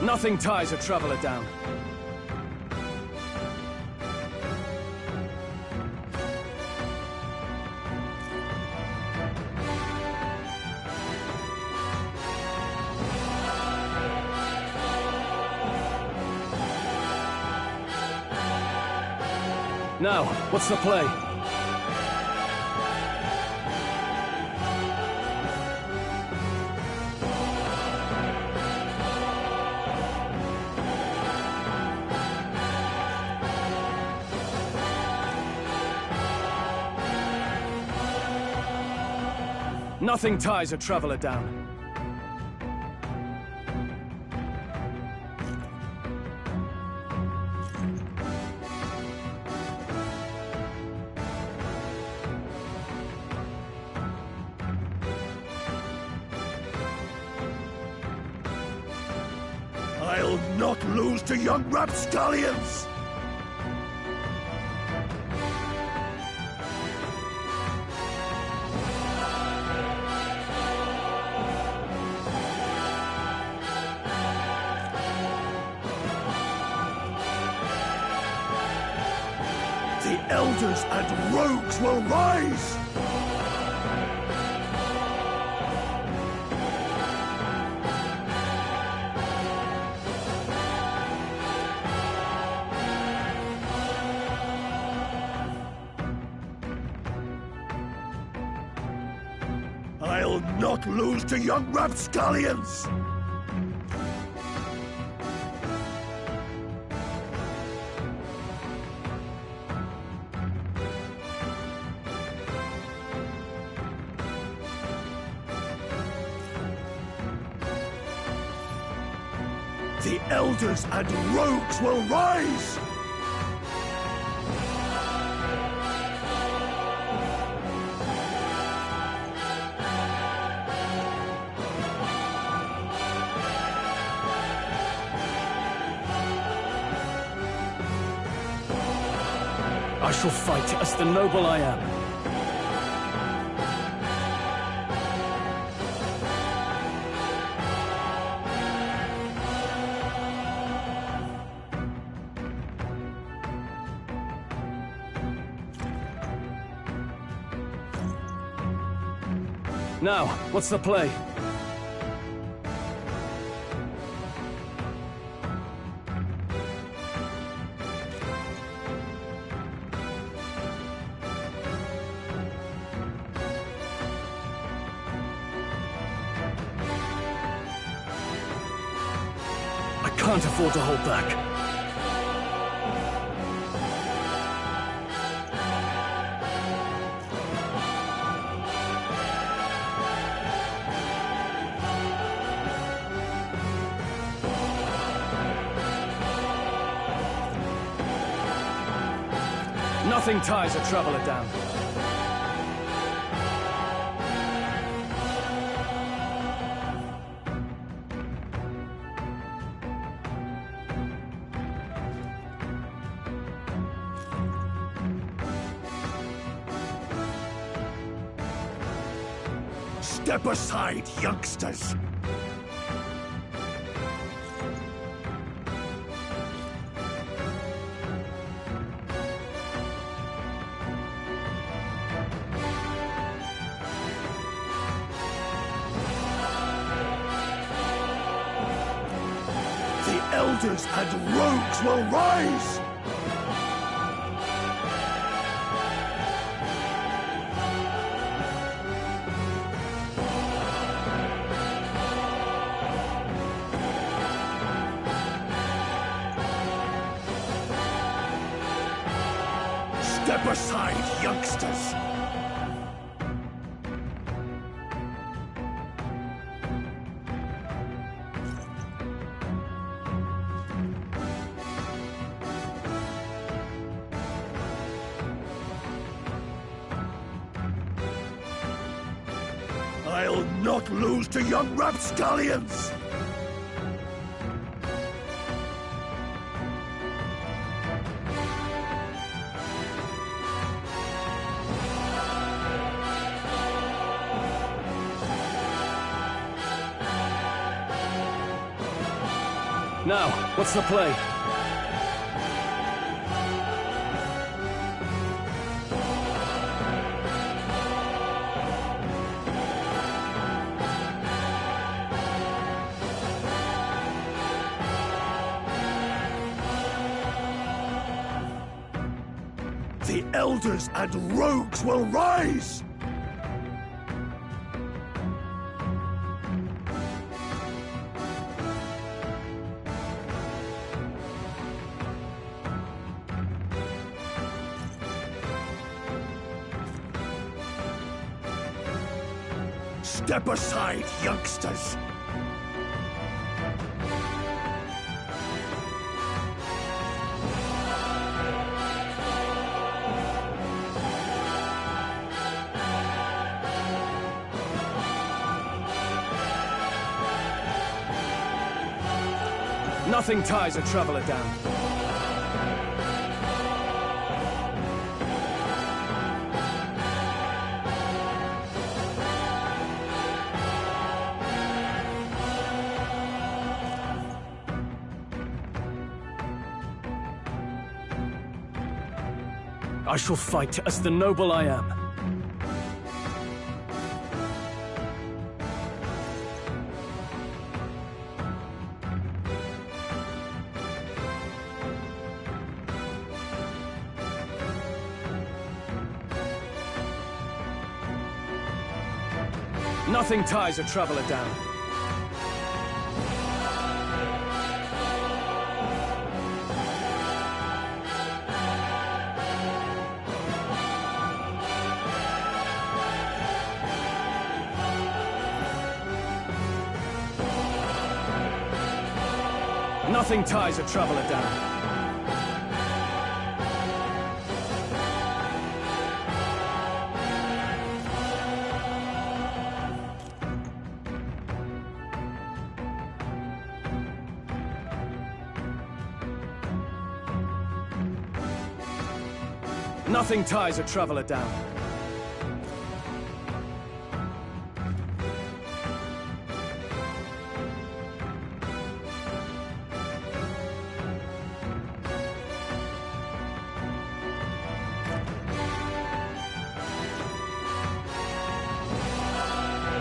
Nothing ties a traveler down. Now, what's the play? Nothing ties a traveler down. I'll not lose to young rapscallions! The elders and rogues will rise! I'll not lose to young rapscallions! The elders and rogues will rise! I shall fight as the noble I am. Now, what's the play? I can't afford to hold back. Nothing ties a traveler down. Step aside, youngsters! Elders and rogues will rise! Step aside, youngsters! I'll not lose to young rapscallions! Now, what's the play? The elders and rogues will rise! Step aside, youngsters! Nothing ties a traveler down. I shall fight as the noble I am. Nothing ties a traveler down. Nothing ties a traveler down. Nothing ties a traveler down.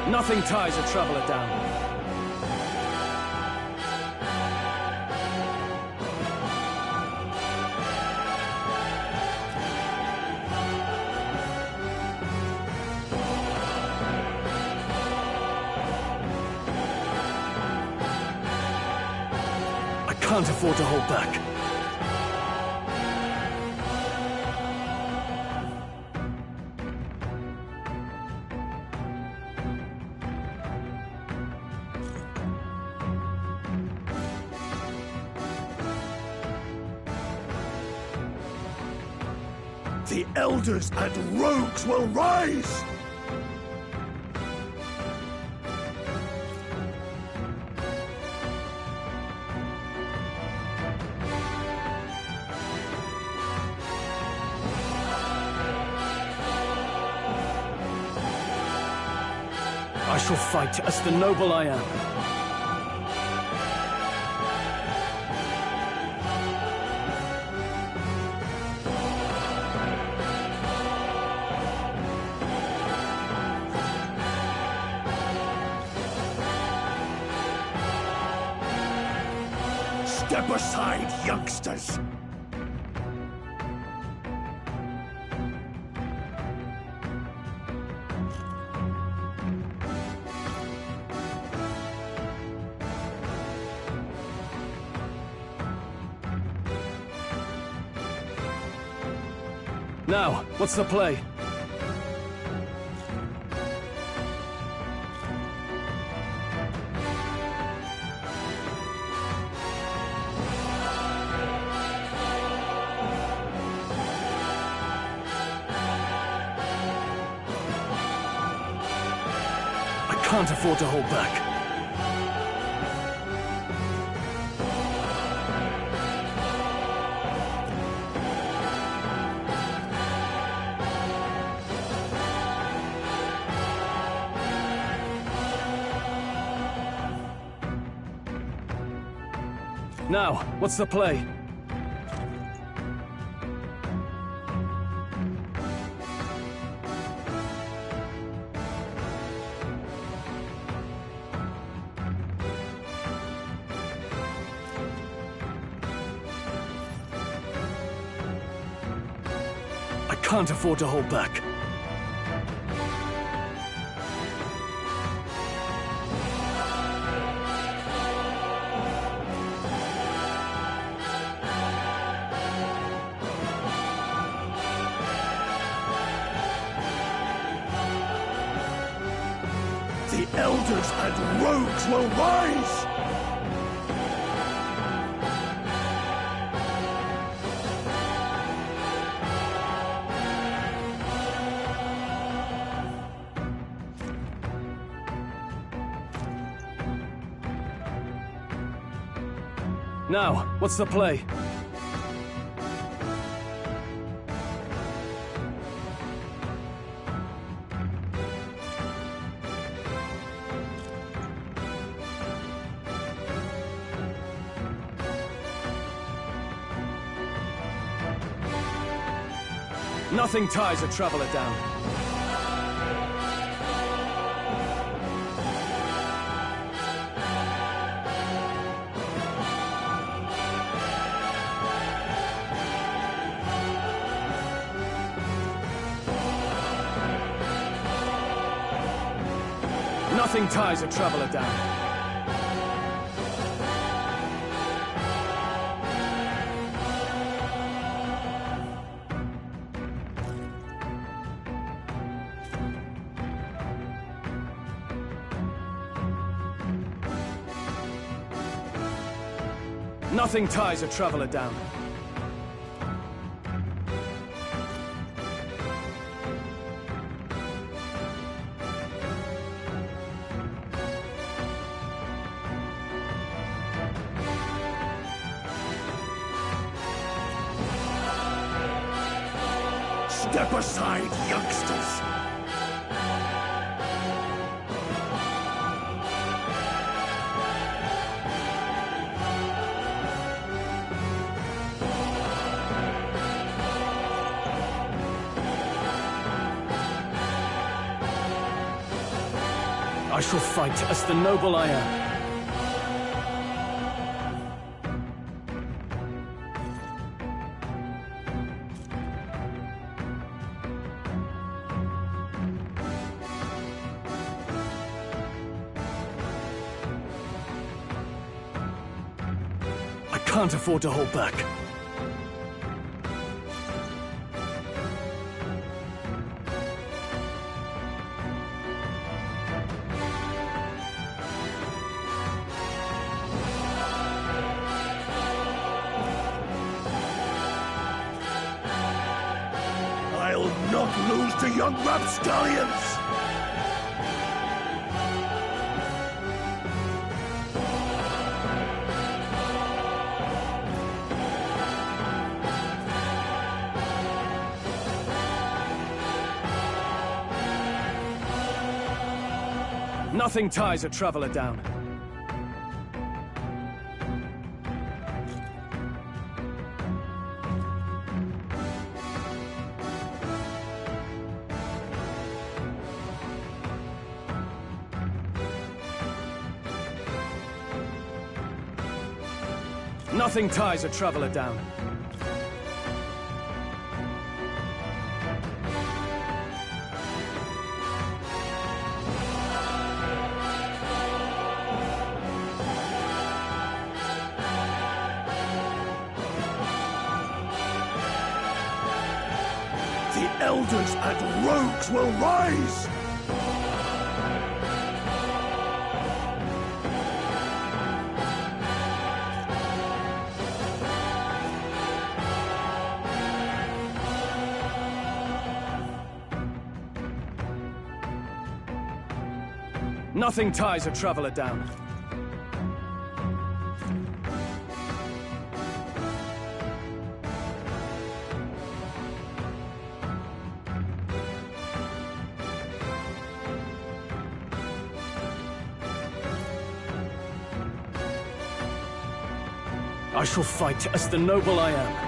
Nothing ties a traveler down. I can't afford to hold back. The elders and rogues will rise! I shall fight as the noble I am. Step aside, youngsters! Now, what's the play? I can't afford to hold back. Now, what's the play? I can't afford to hold back. The elders and rogues will rise! Now, what's the play? Nothing ties a traveler down. Nothing ties a traveler down. Nothing ties a traveler down. Step aside, youngsters! I shall fight as the noble I am. I can't afford to hold back. I'll not lose to young rapscallions! Nothing ties a traveler down. Nothing ties a traveler down. The elders and rogues will rise! Nothing ties a traveler down. I shall fight as the noble I am.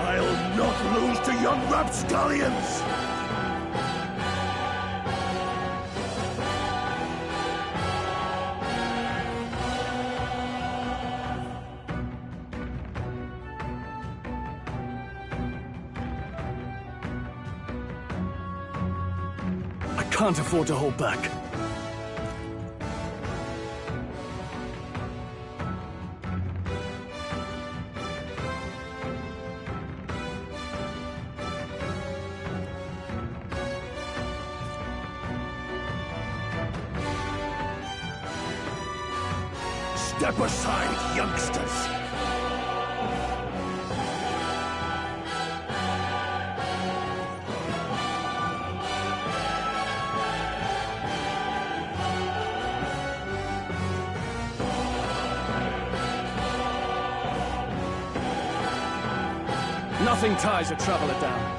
I'll not lose to young rapscallions! I can't afford to hold back. Step aside, youngsters! Nothing ties a traveler down.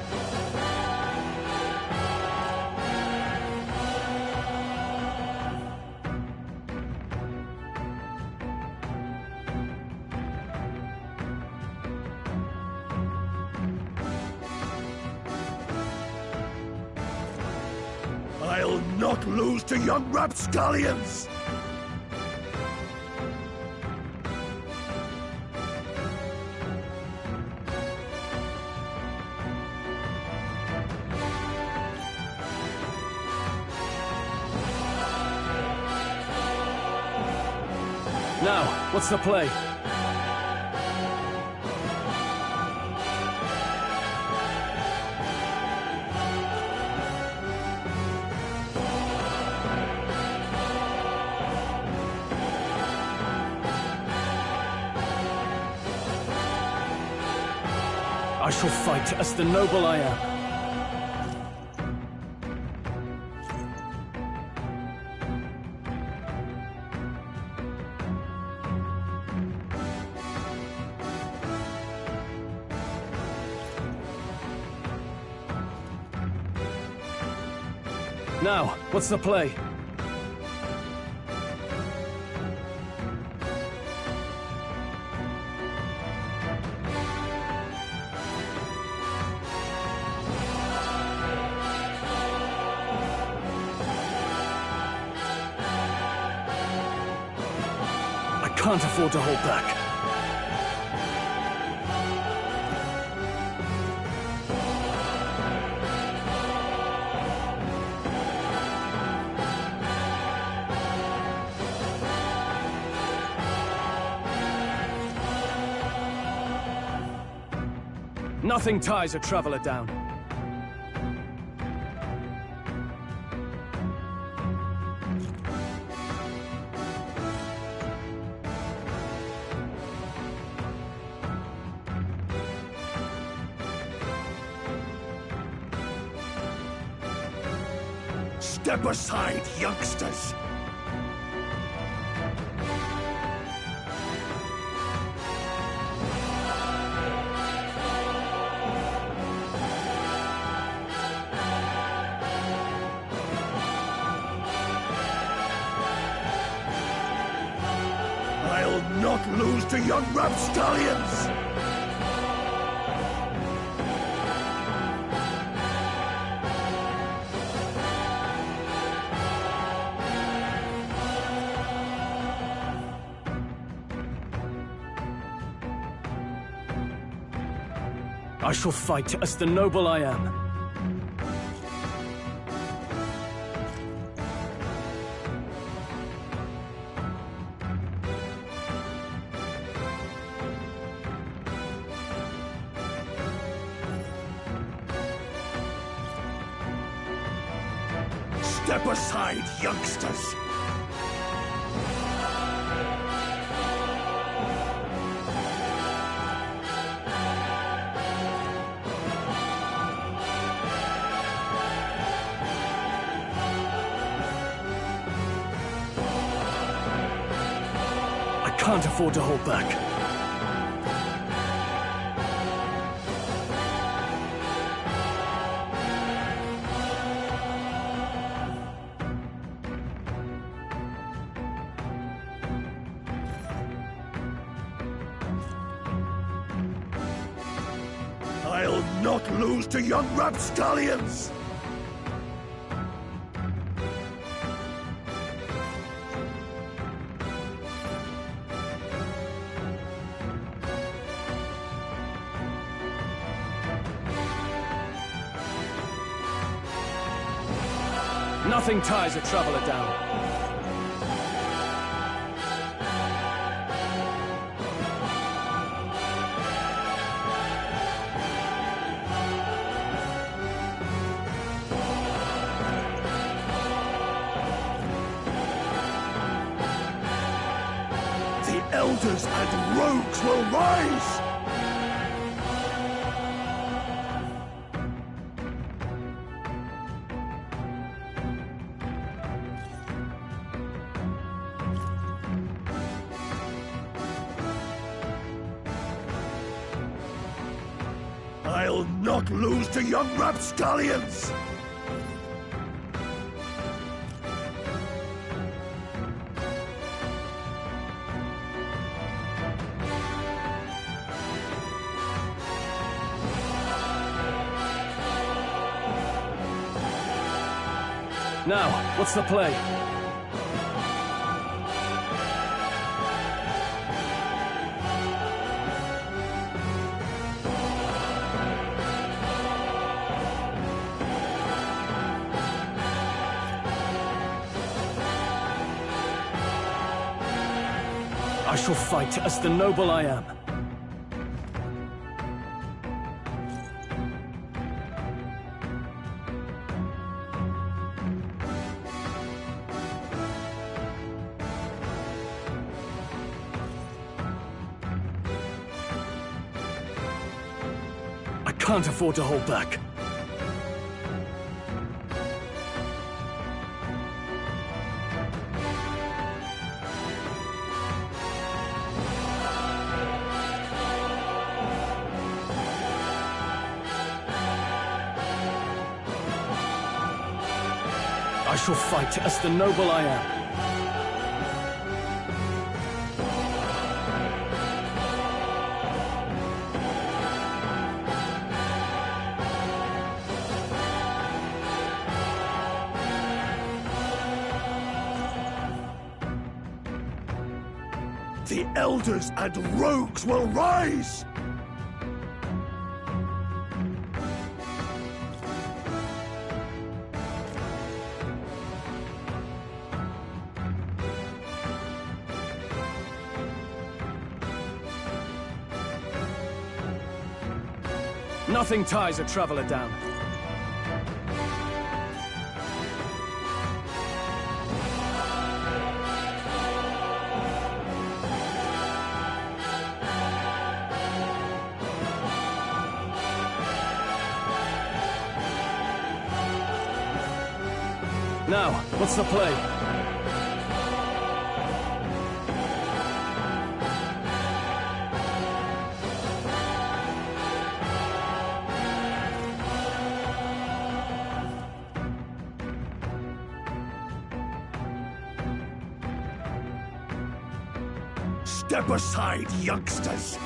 I'll not lose to young rapscallions! Now, what's the play? I shall fight as the noble I am. Now, what's the play? I can't afford to hold back. Nothing ties a traveler down. Step aside, youngsters! I'll not lose to young rapscallions! I shall fight as the noble I am. Step aside, youngsters! I can't afford to hold back. I'll not lose to young rapscallions! Nothing ties a traveler down. The elders and rogues will rise! I'll not lose to young rapscallions! Now, what's the play? I shall fight as the noble I am. I can't afford to hold back. I shall fight as the noble I am. The elders and rogues will rise! Nothing ties a traveler down. Now, what's the play? Step aside, youngsters!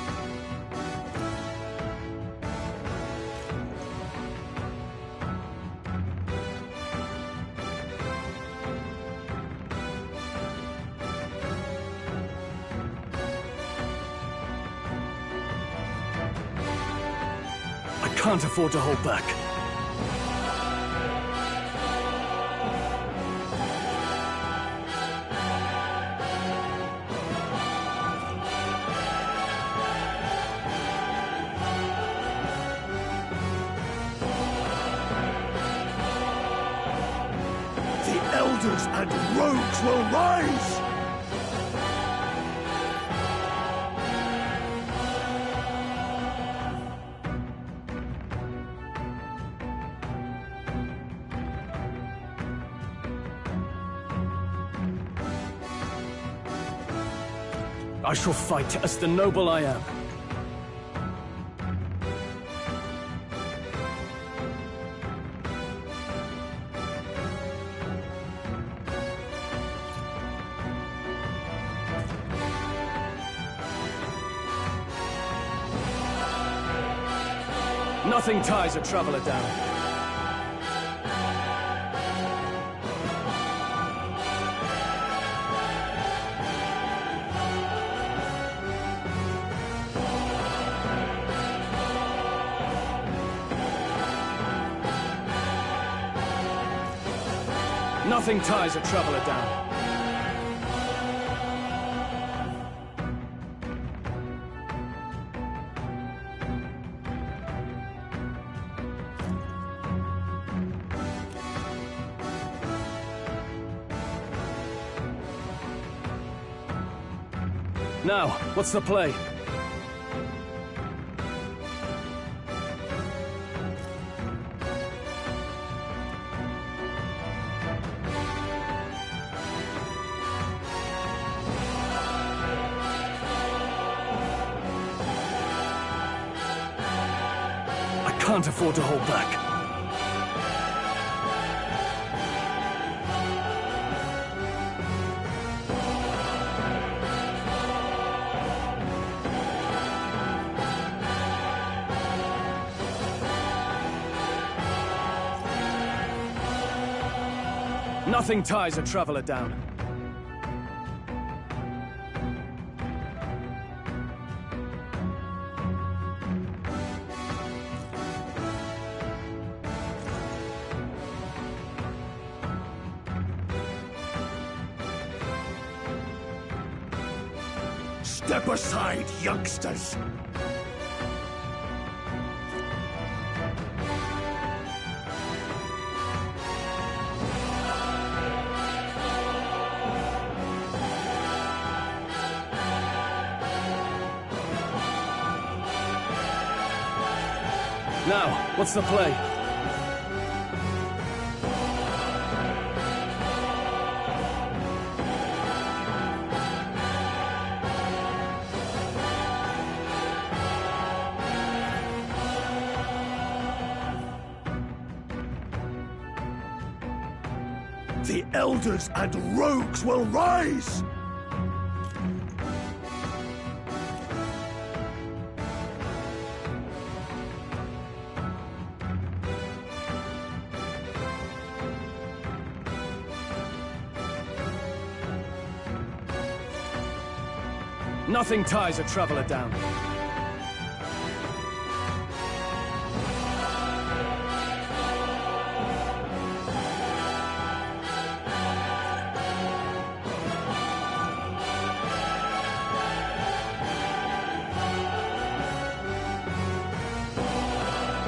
I can't afford to hold back. The elders and rogues will rise! I shall fight as the noble I am. Nothing ties a traveler down. Nothing ties a traveler down. Now, what's the play? I can't afford to hold back. Nothing ties a traveler down. Step aside, youngsters! Now, what's the play? The elders and rogues will rise! Nothing ties a traveler down.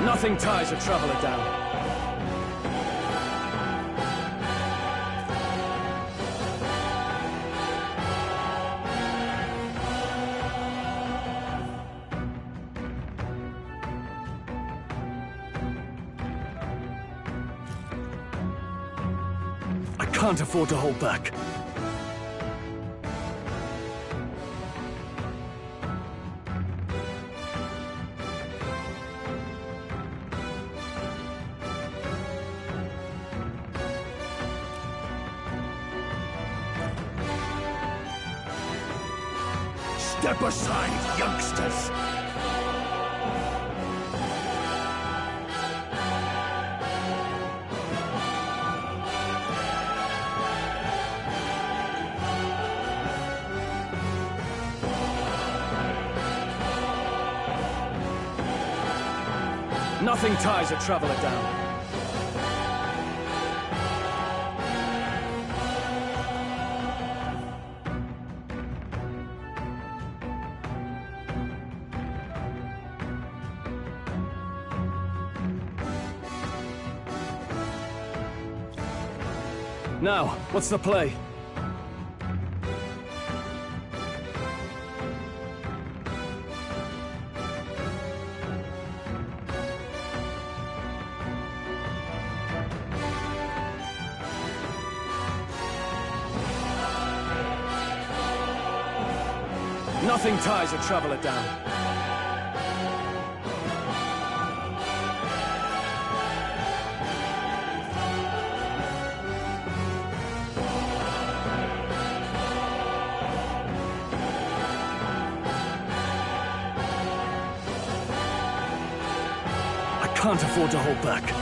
Nothing ties a traveler down. I can't afford to hold back. Step aside, youngsters! Nothing ties a traveler down. Now, what's the play? Nothing ties a traveler down. I can't afford to hold back.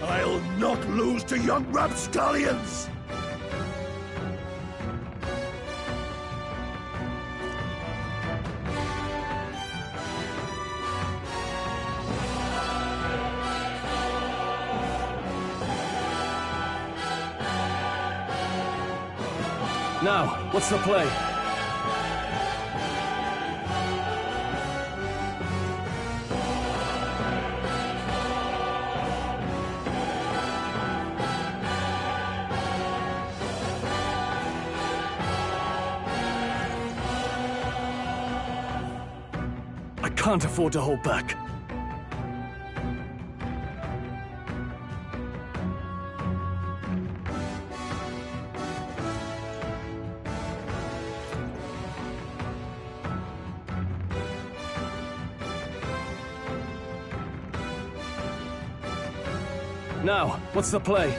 I'll not lose to young rapscallions! Now, what's the play? I can't afford to hold back. Now, what's the play?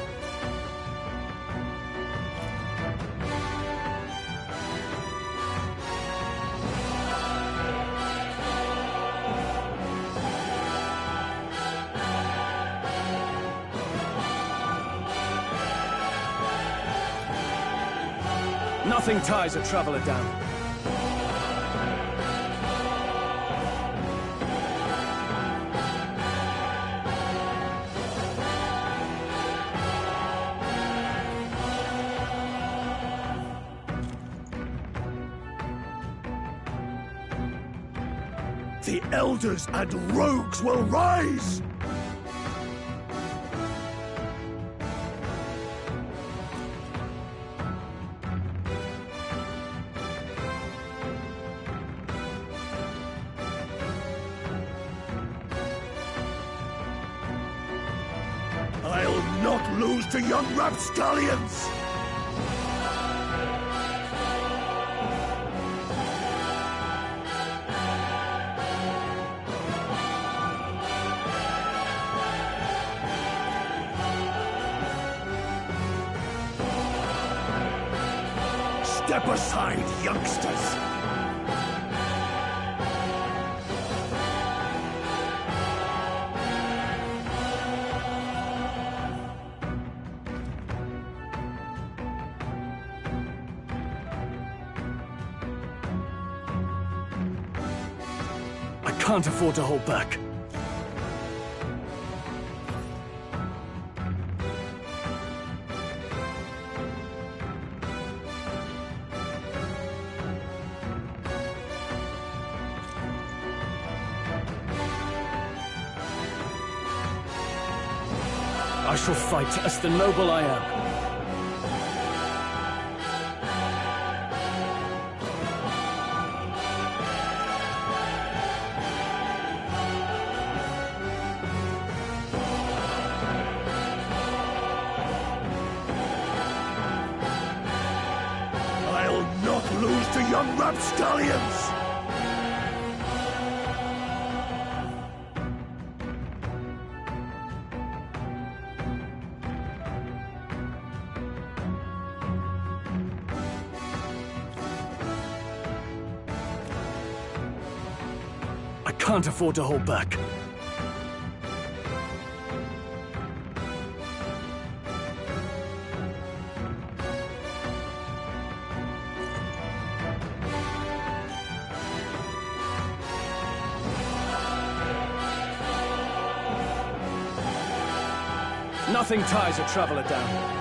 Nothing ties a traveler down. The elders and rogues will rise! I'll not lose to young rapscallions! Step aside, youngsters! I can't afford to hold back. I shall fight as the noble I am. I'll not lose to young rapscallions! I can't afford to hold back. Nothing ties a traveler down.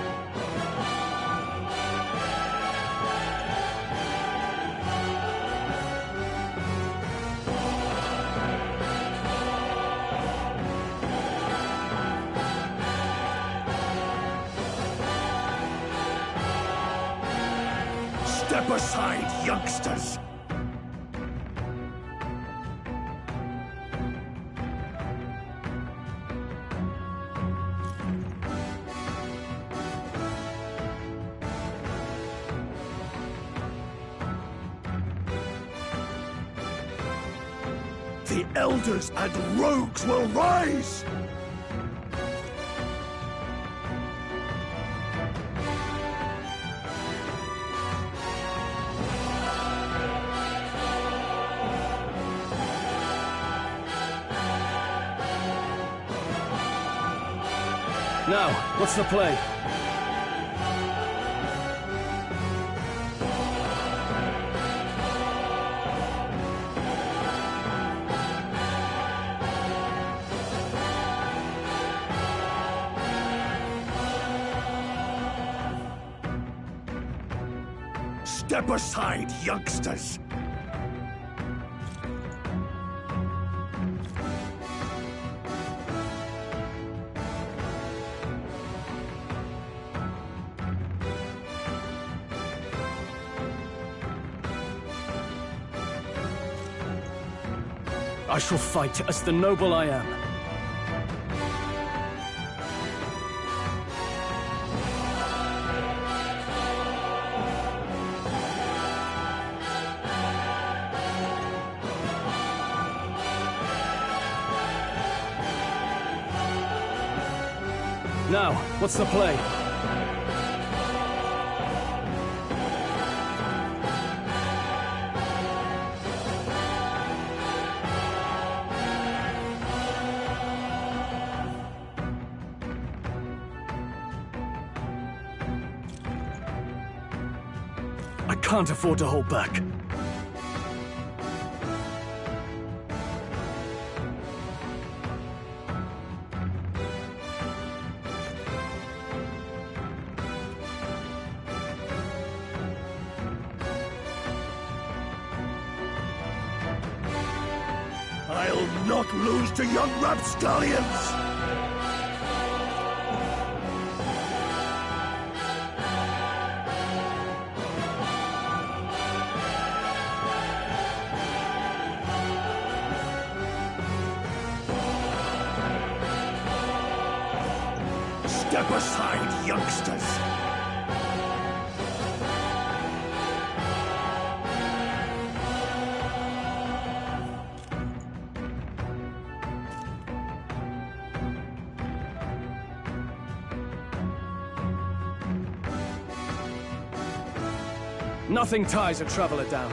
Step aside, youngsters! The elders and rogues will rise! Now, what's the play? Step aside, youngsters! I shall fight as the noble I am. Now, what's the play? I can't afford to hold back. I'll not lose to young rapscallions! Step aside, youngsters! Nothing ties a traveler down.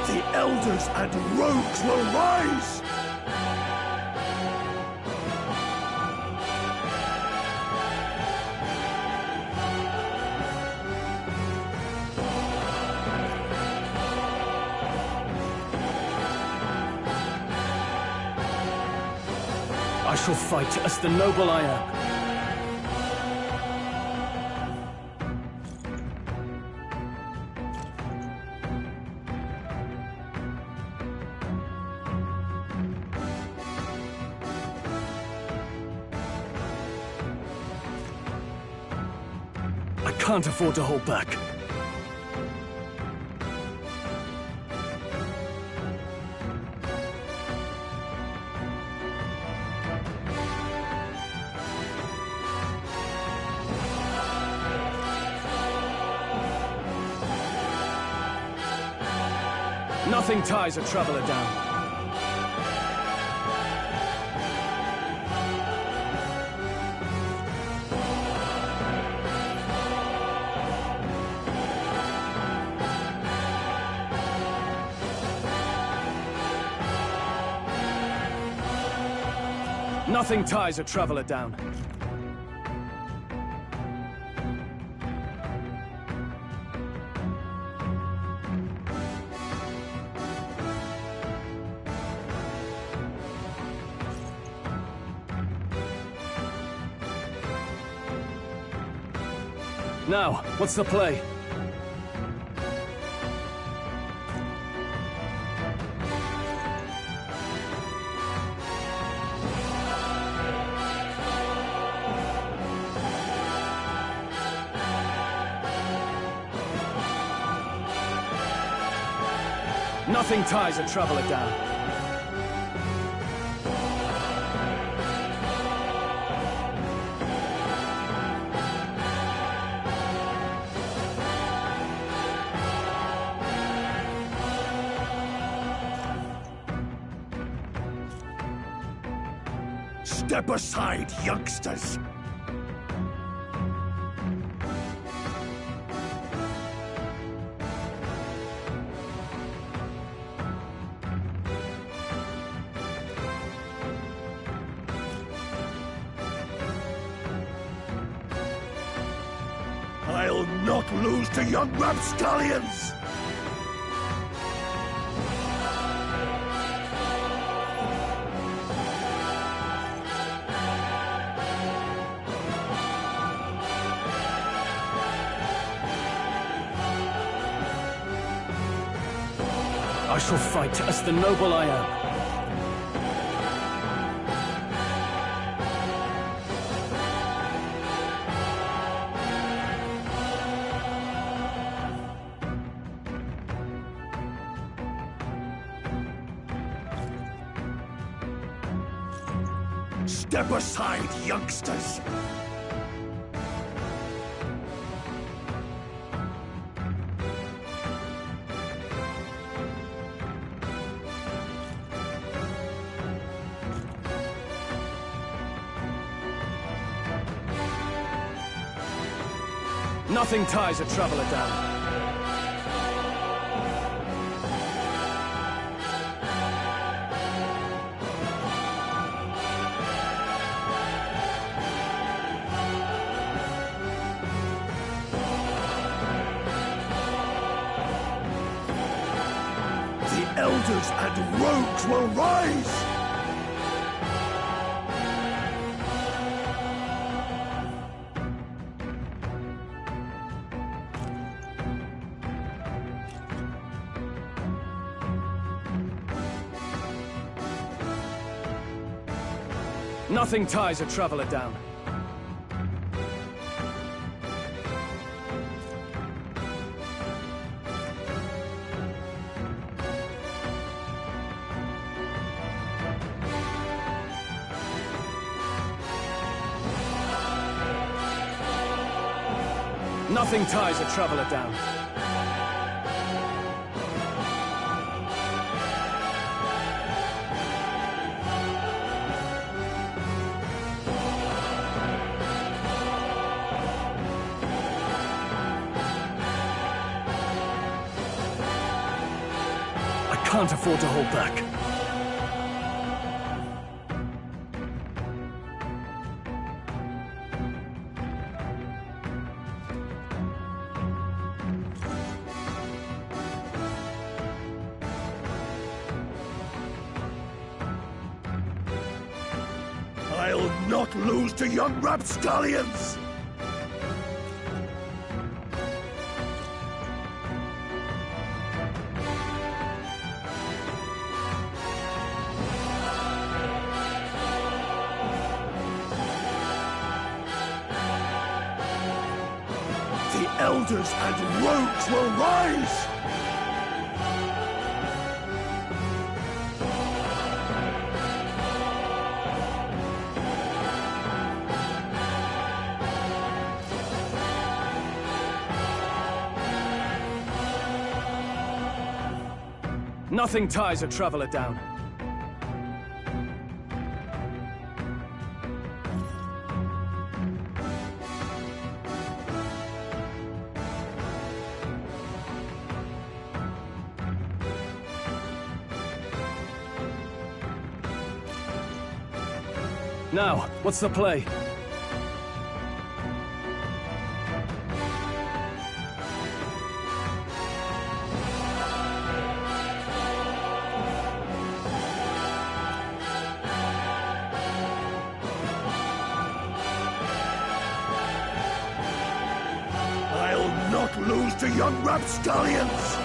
The elders and rogues will rise! I shall fight as the noble I am. I can't afford to hold back. Nothing ties a traveler down. Nothing ties a traveler down. Now, what's the play? Nothing ties a traveler down. Step aside, youngsters! I'll not lose to young rapscallions! I shall fight as the noble I am. Step aside, youngsters! Nothing ties a traveler down. The elders and rogues will rise! Nothing ties a traveler down. Nothing ties a traveler down. I can't afford to hold back. I'll not lose to young rapscallions! The elders and rogues will rise! Nothing ties a traveler down. Now, what's the play? I'll not lose to young rapscallions!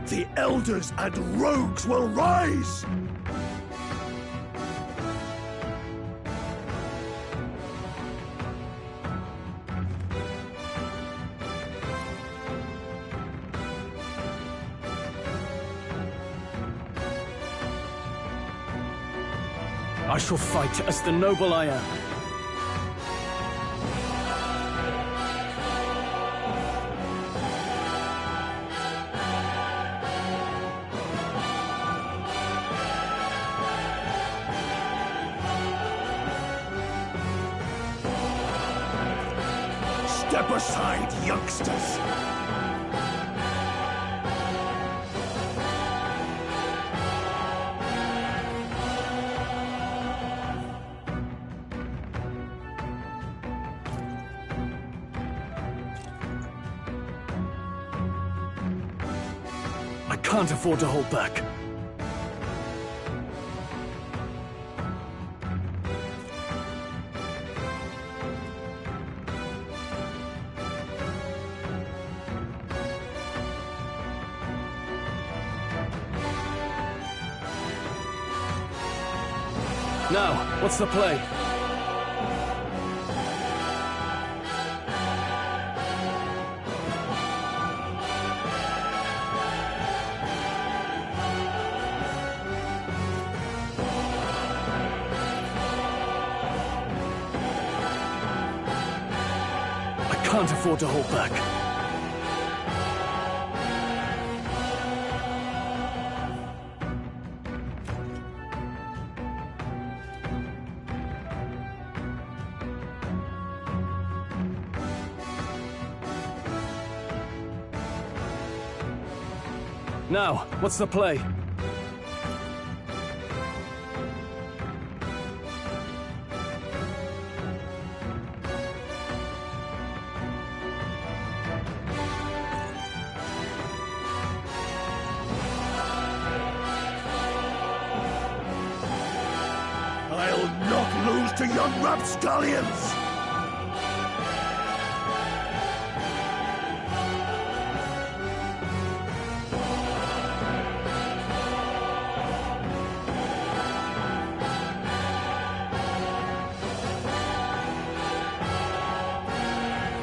The elders and rogues will rise! I shall fight as the noble I am. Step aside, youngsters! I can't afford to hold back. Now, what's the play? I can't afford to hold back. Now, what's the play? I'll not lose to young rapscallions!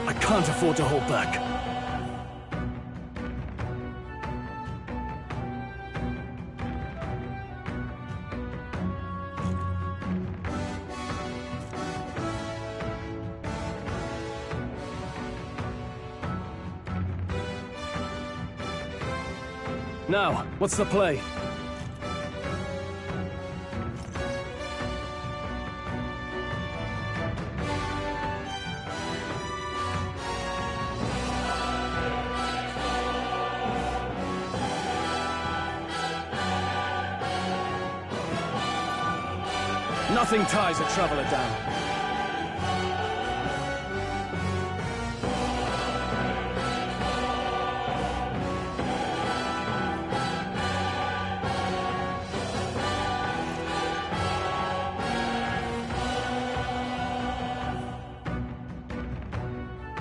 I can't afford to hold back. Now, what's the play? Nothing ties a traveler down.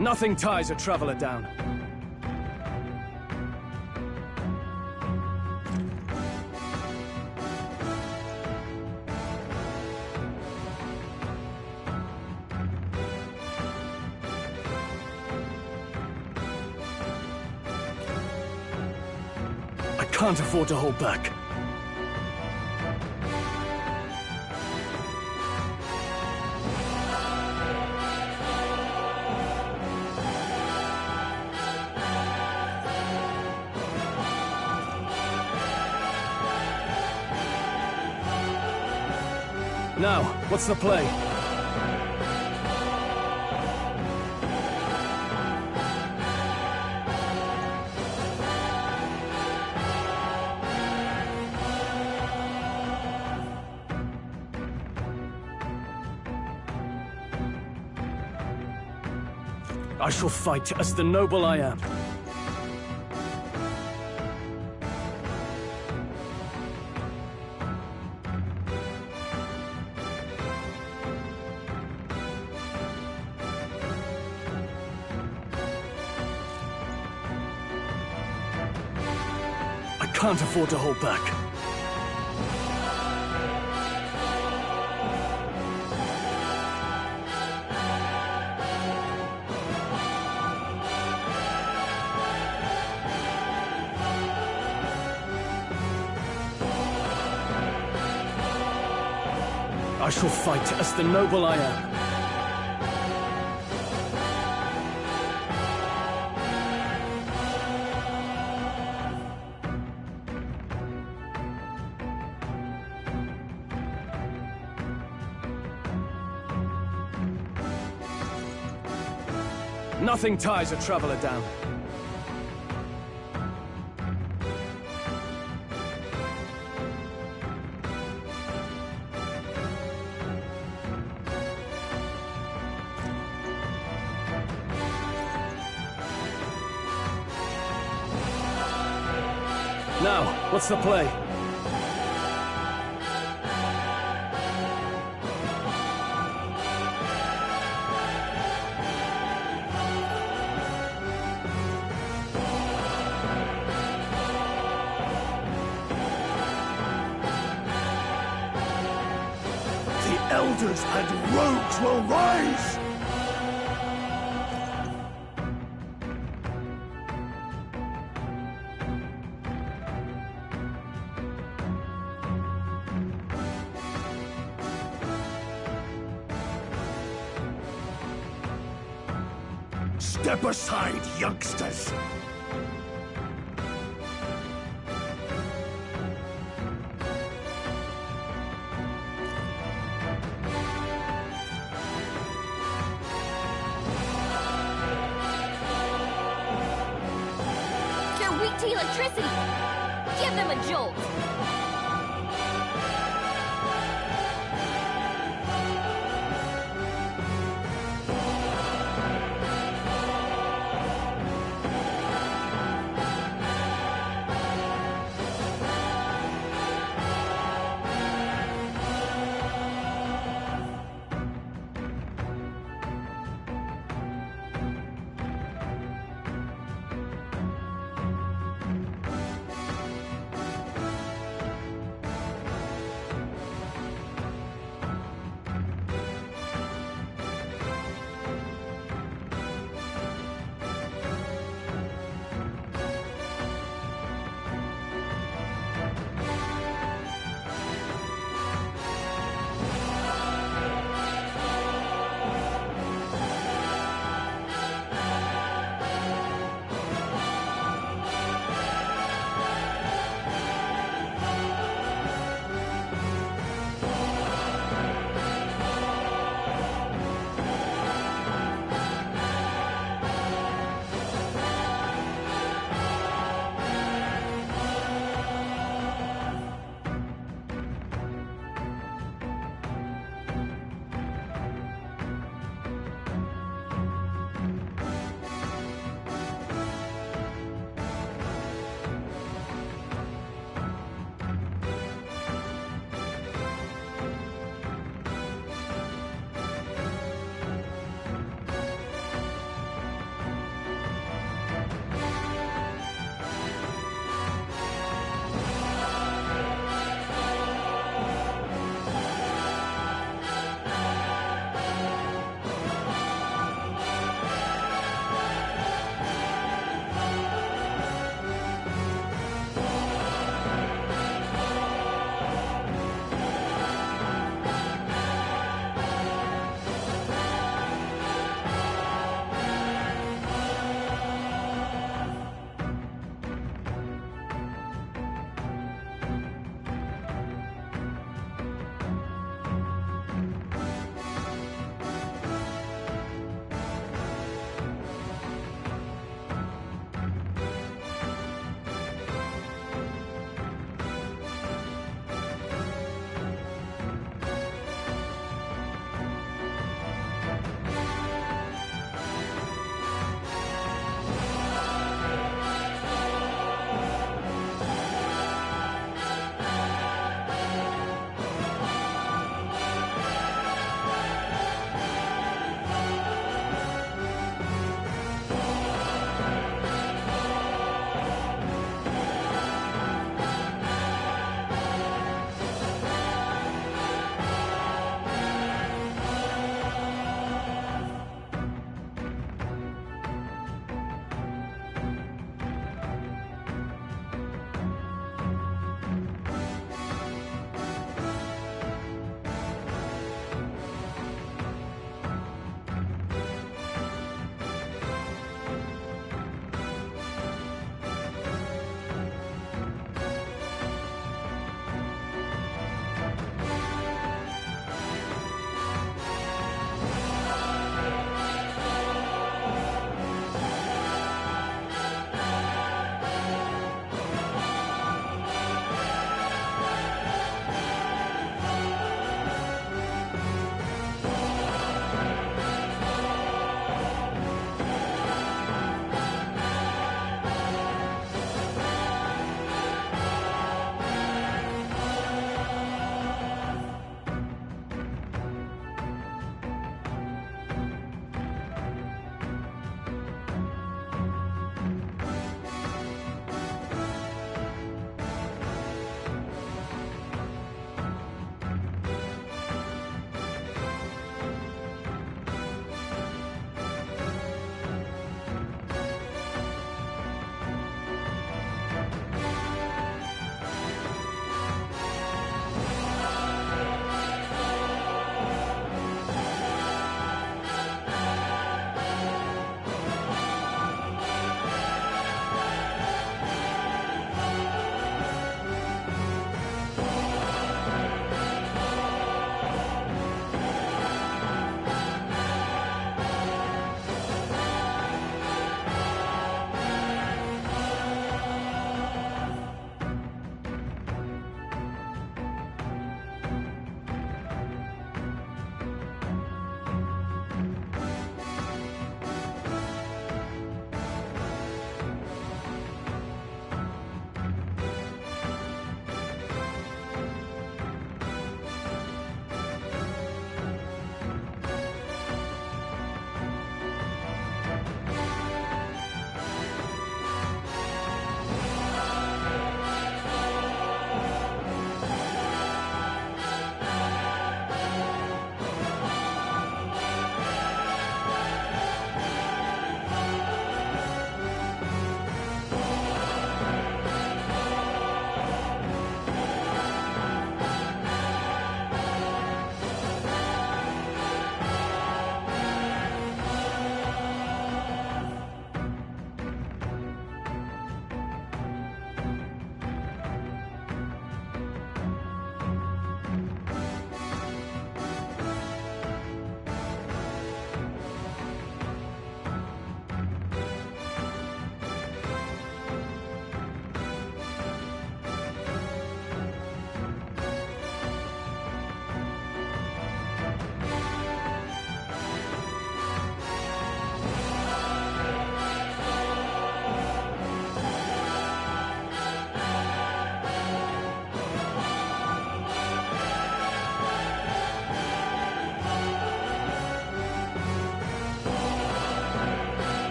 Nothing ties a traveler down. I can't afford to hold back. Now, what's the play? I shall fight as the noble I am. I can't afford to hold back. I shall fight as the noble I am. Nothing ties a traveler down. Now, what's the play? elders and rogues will rise! Step aside, youngsters! They're weak to electricity. Give them a jolt.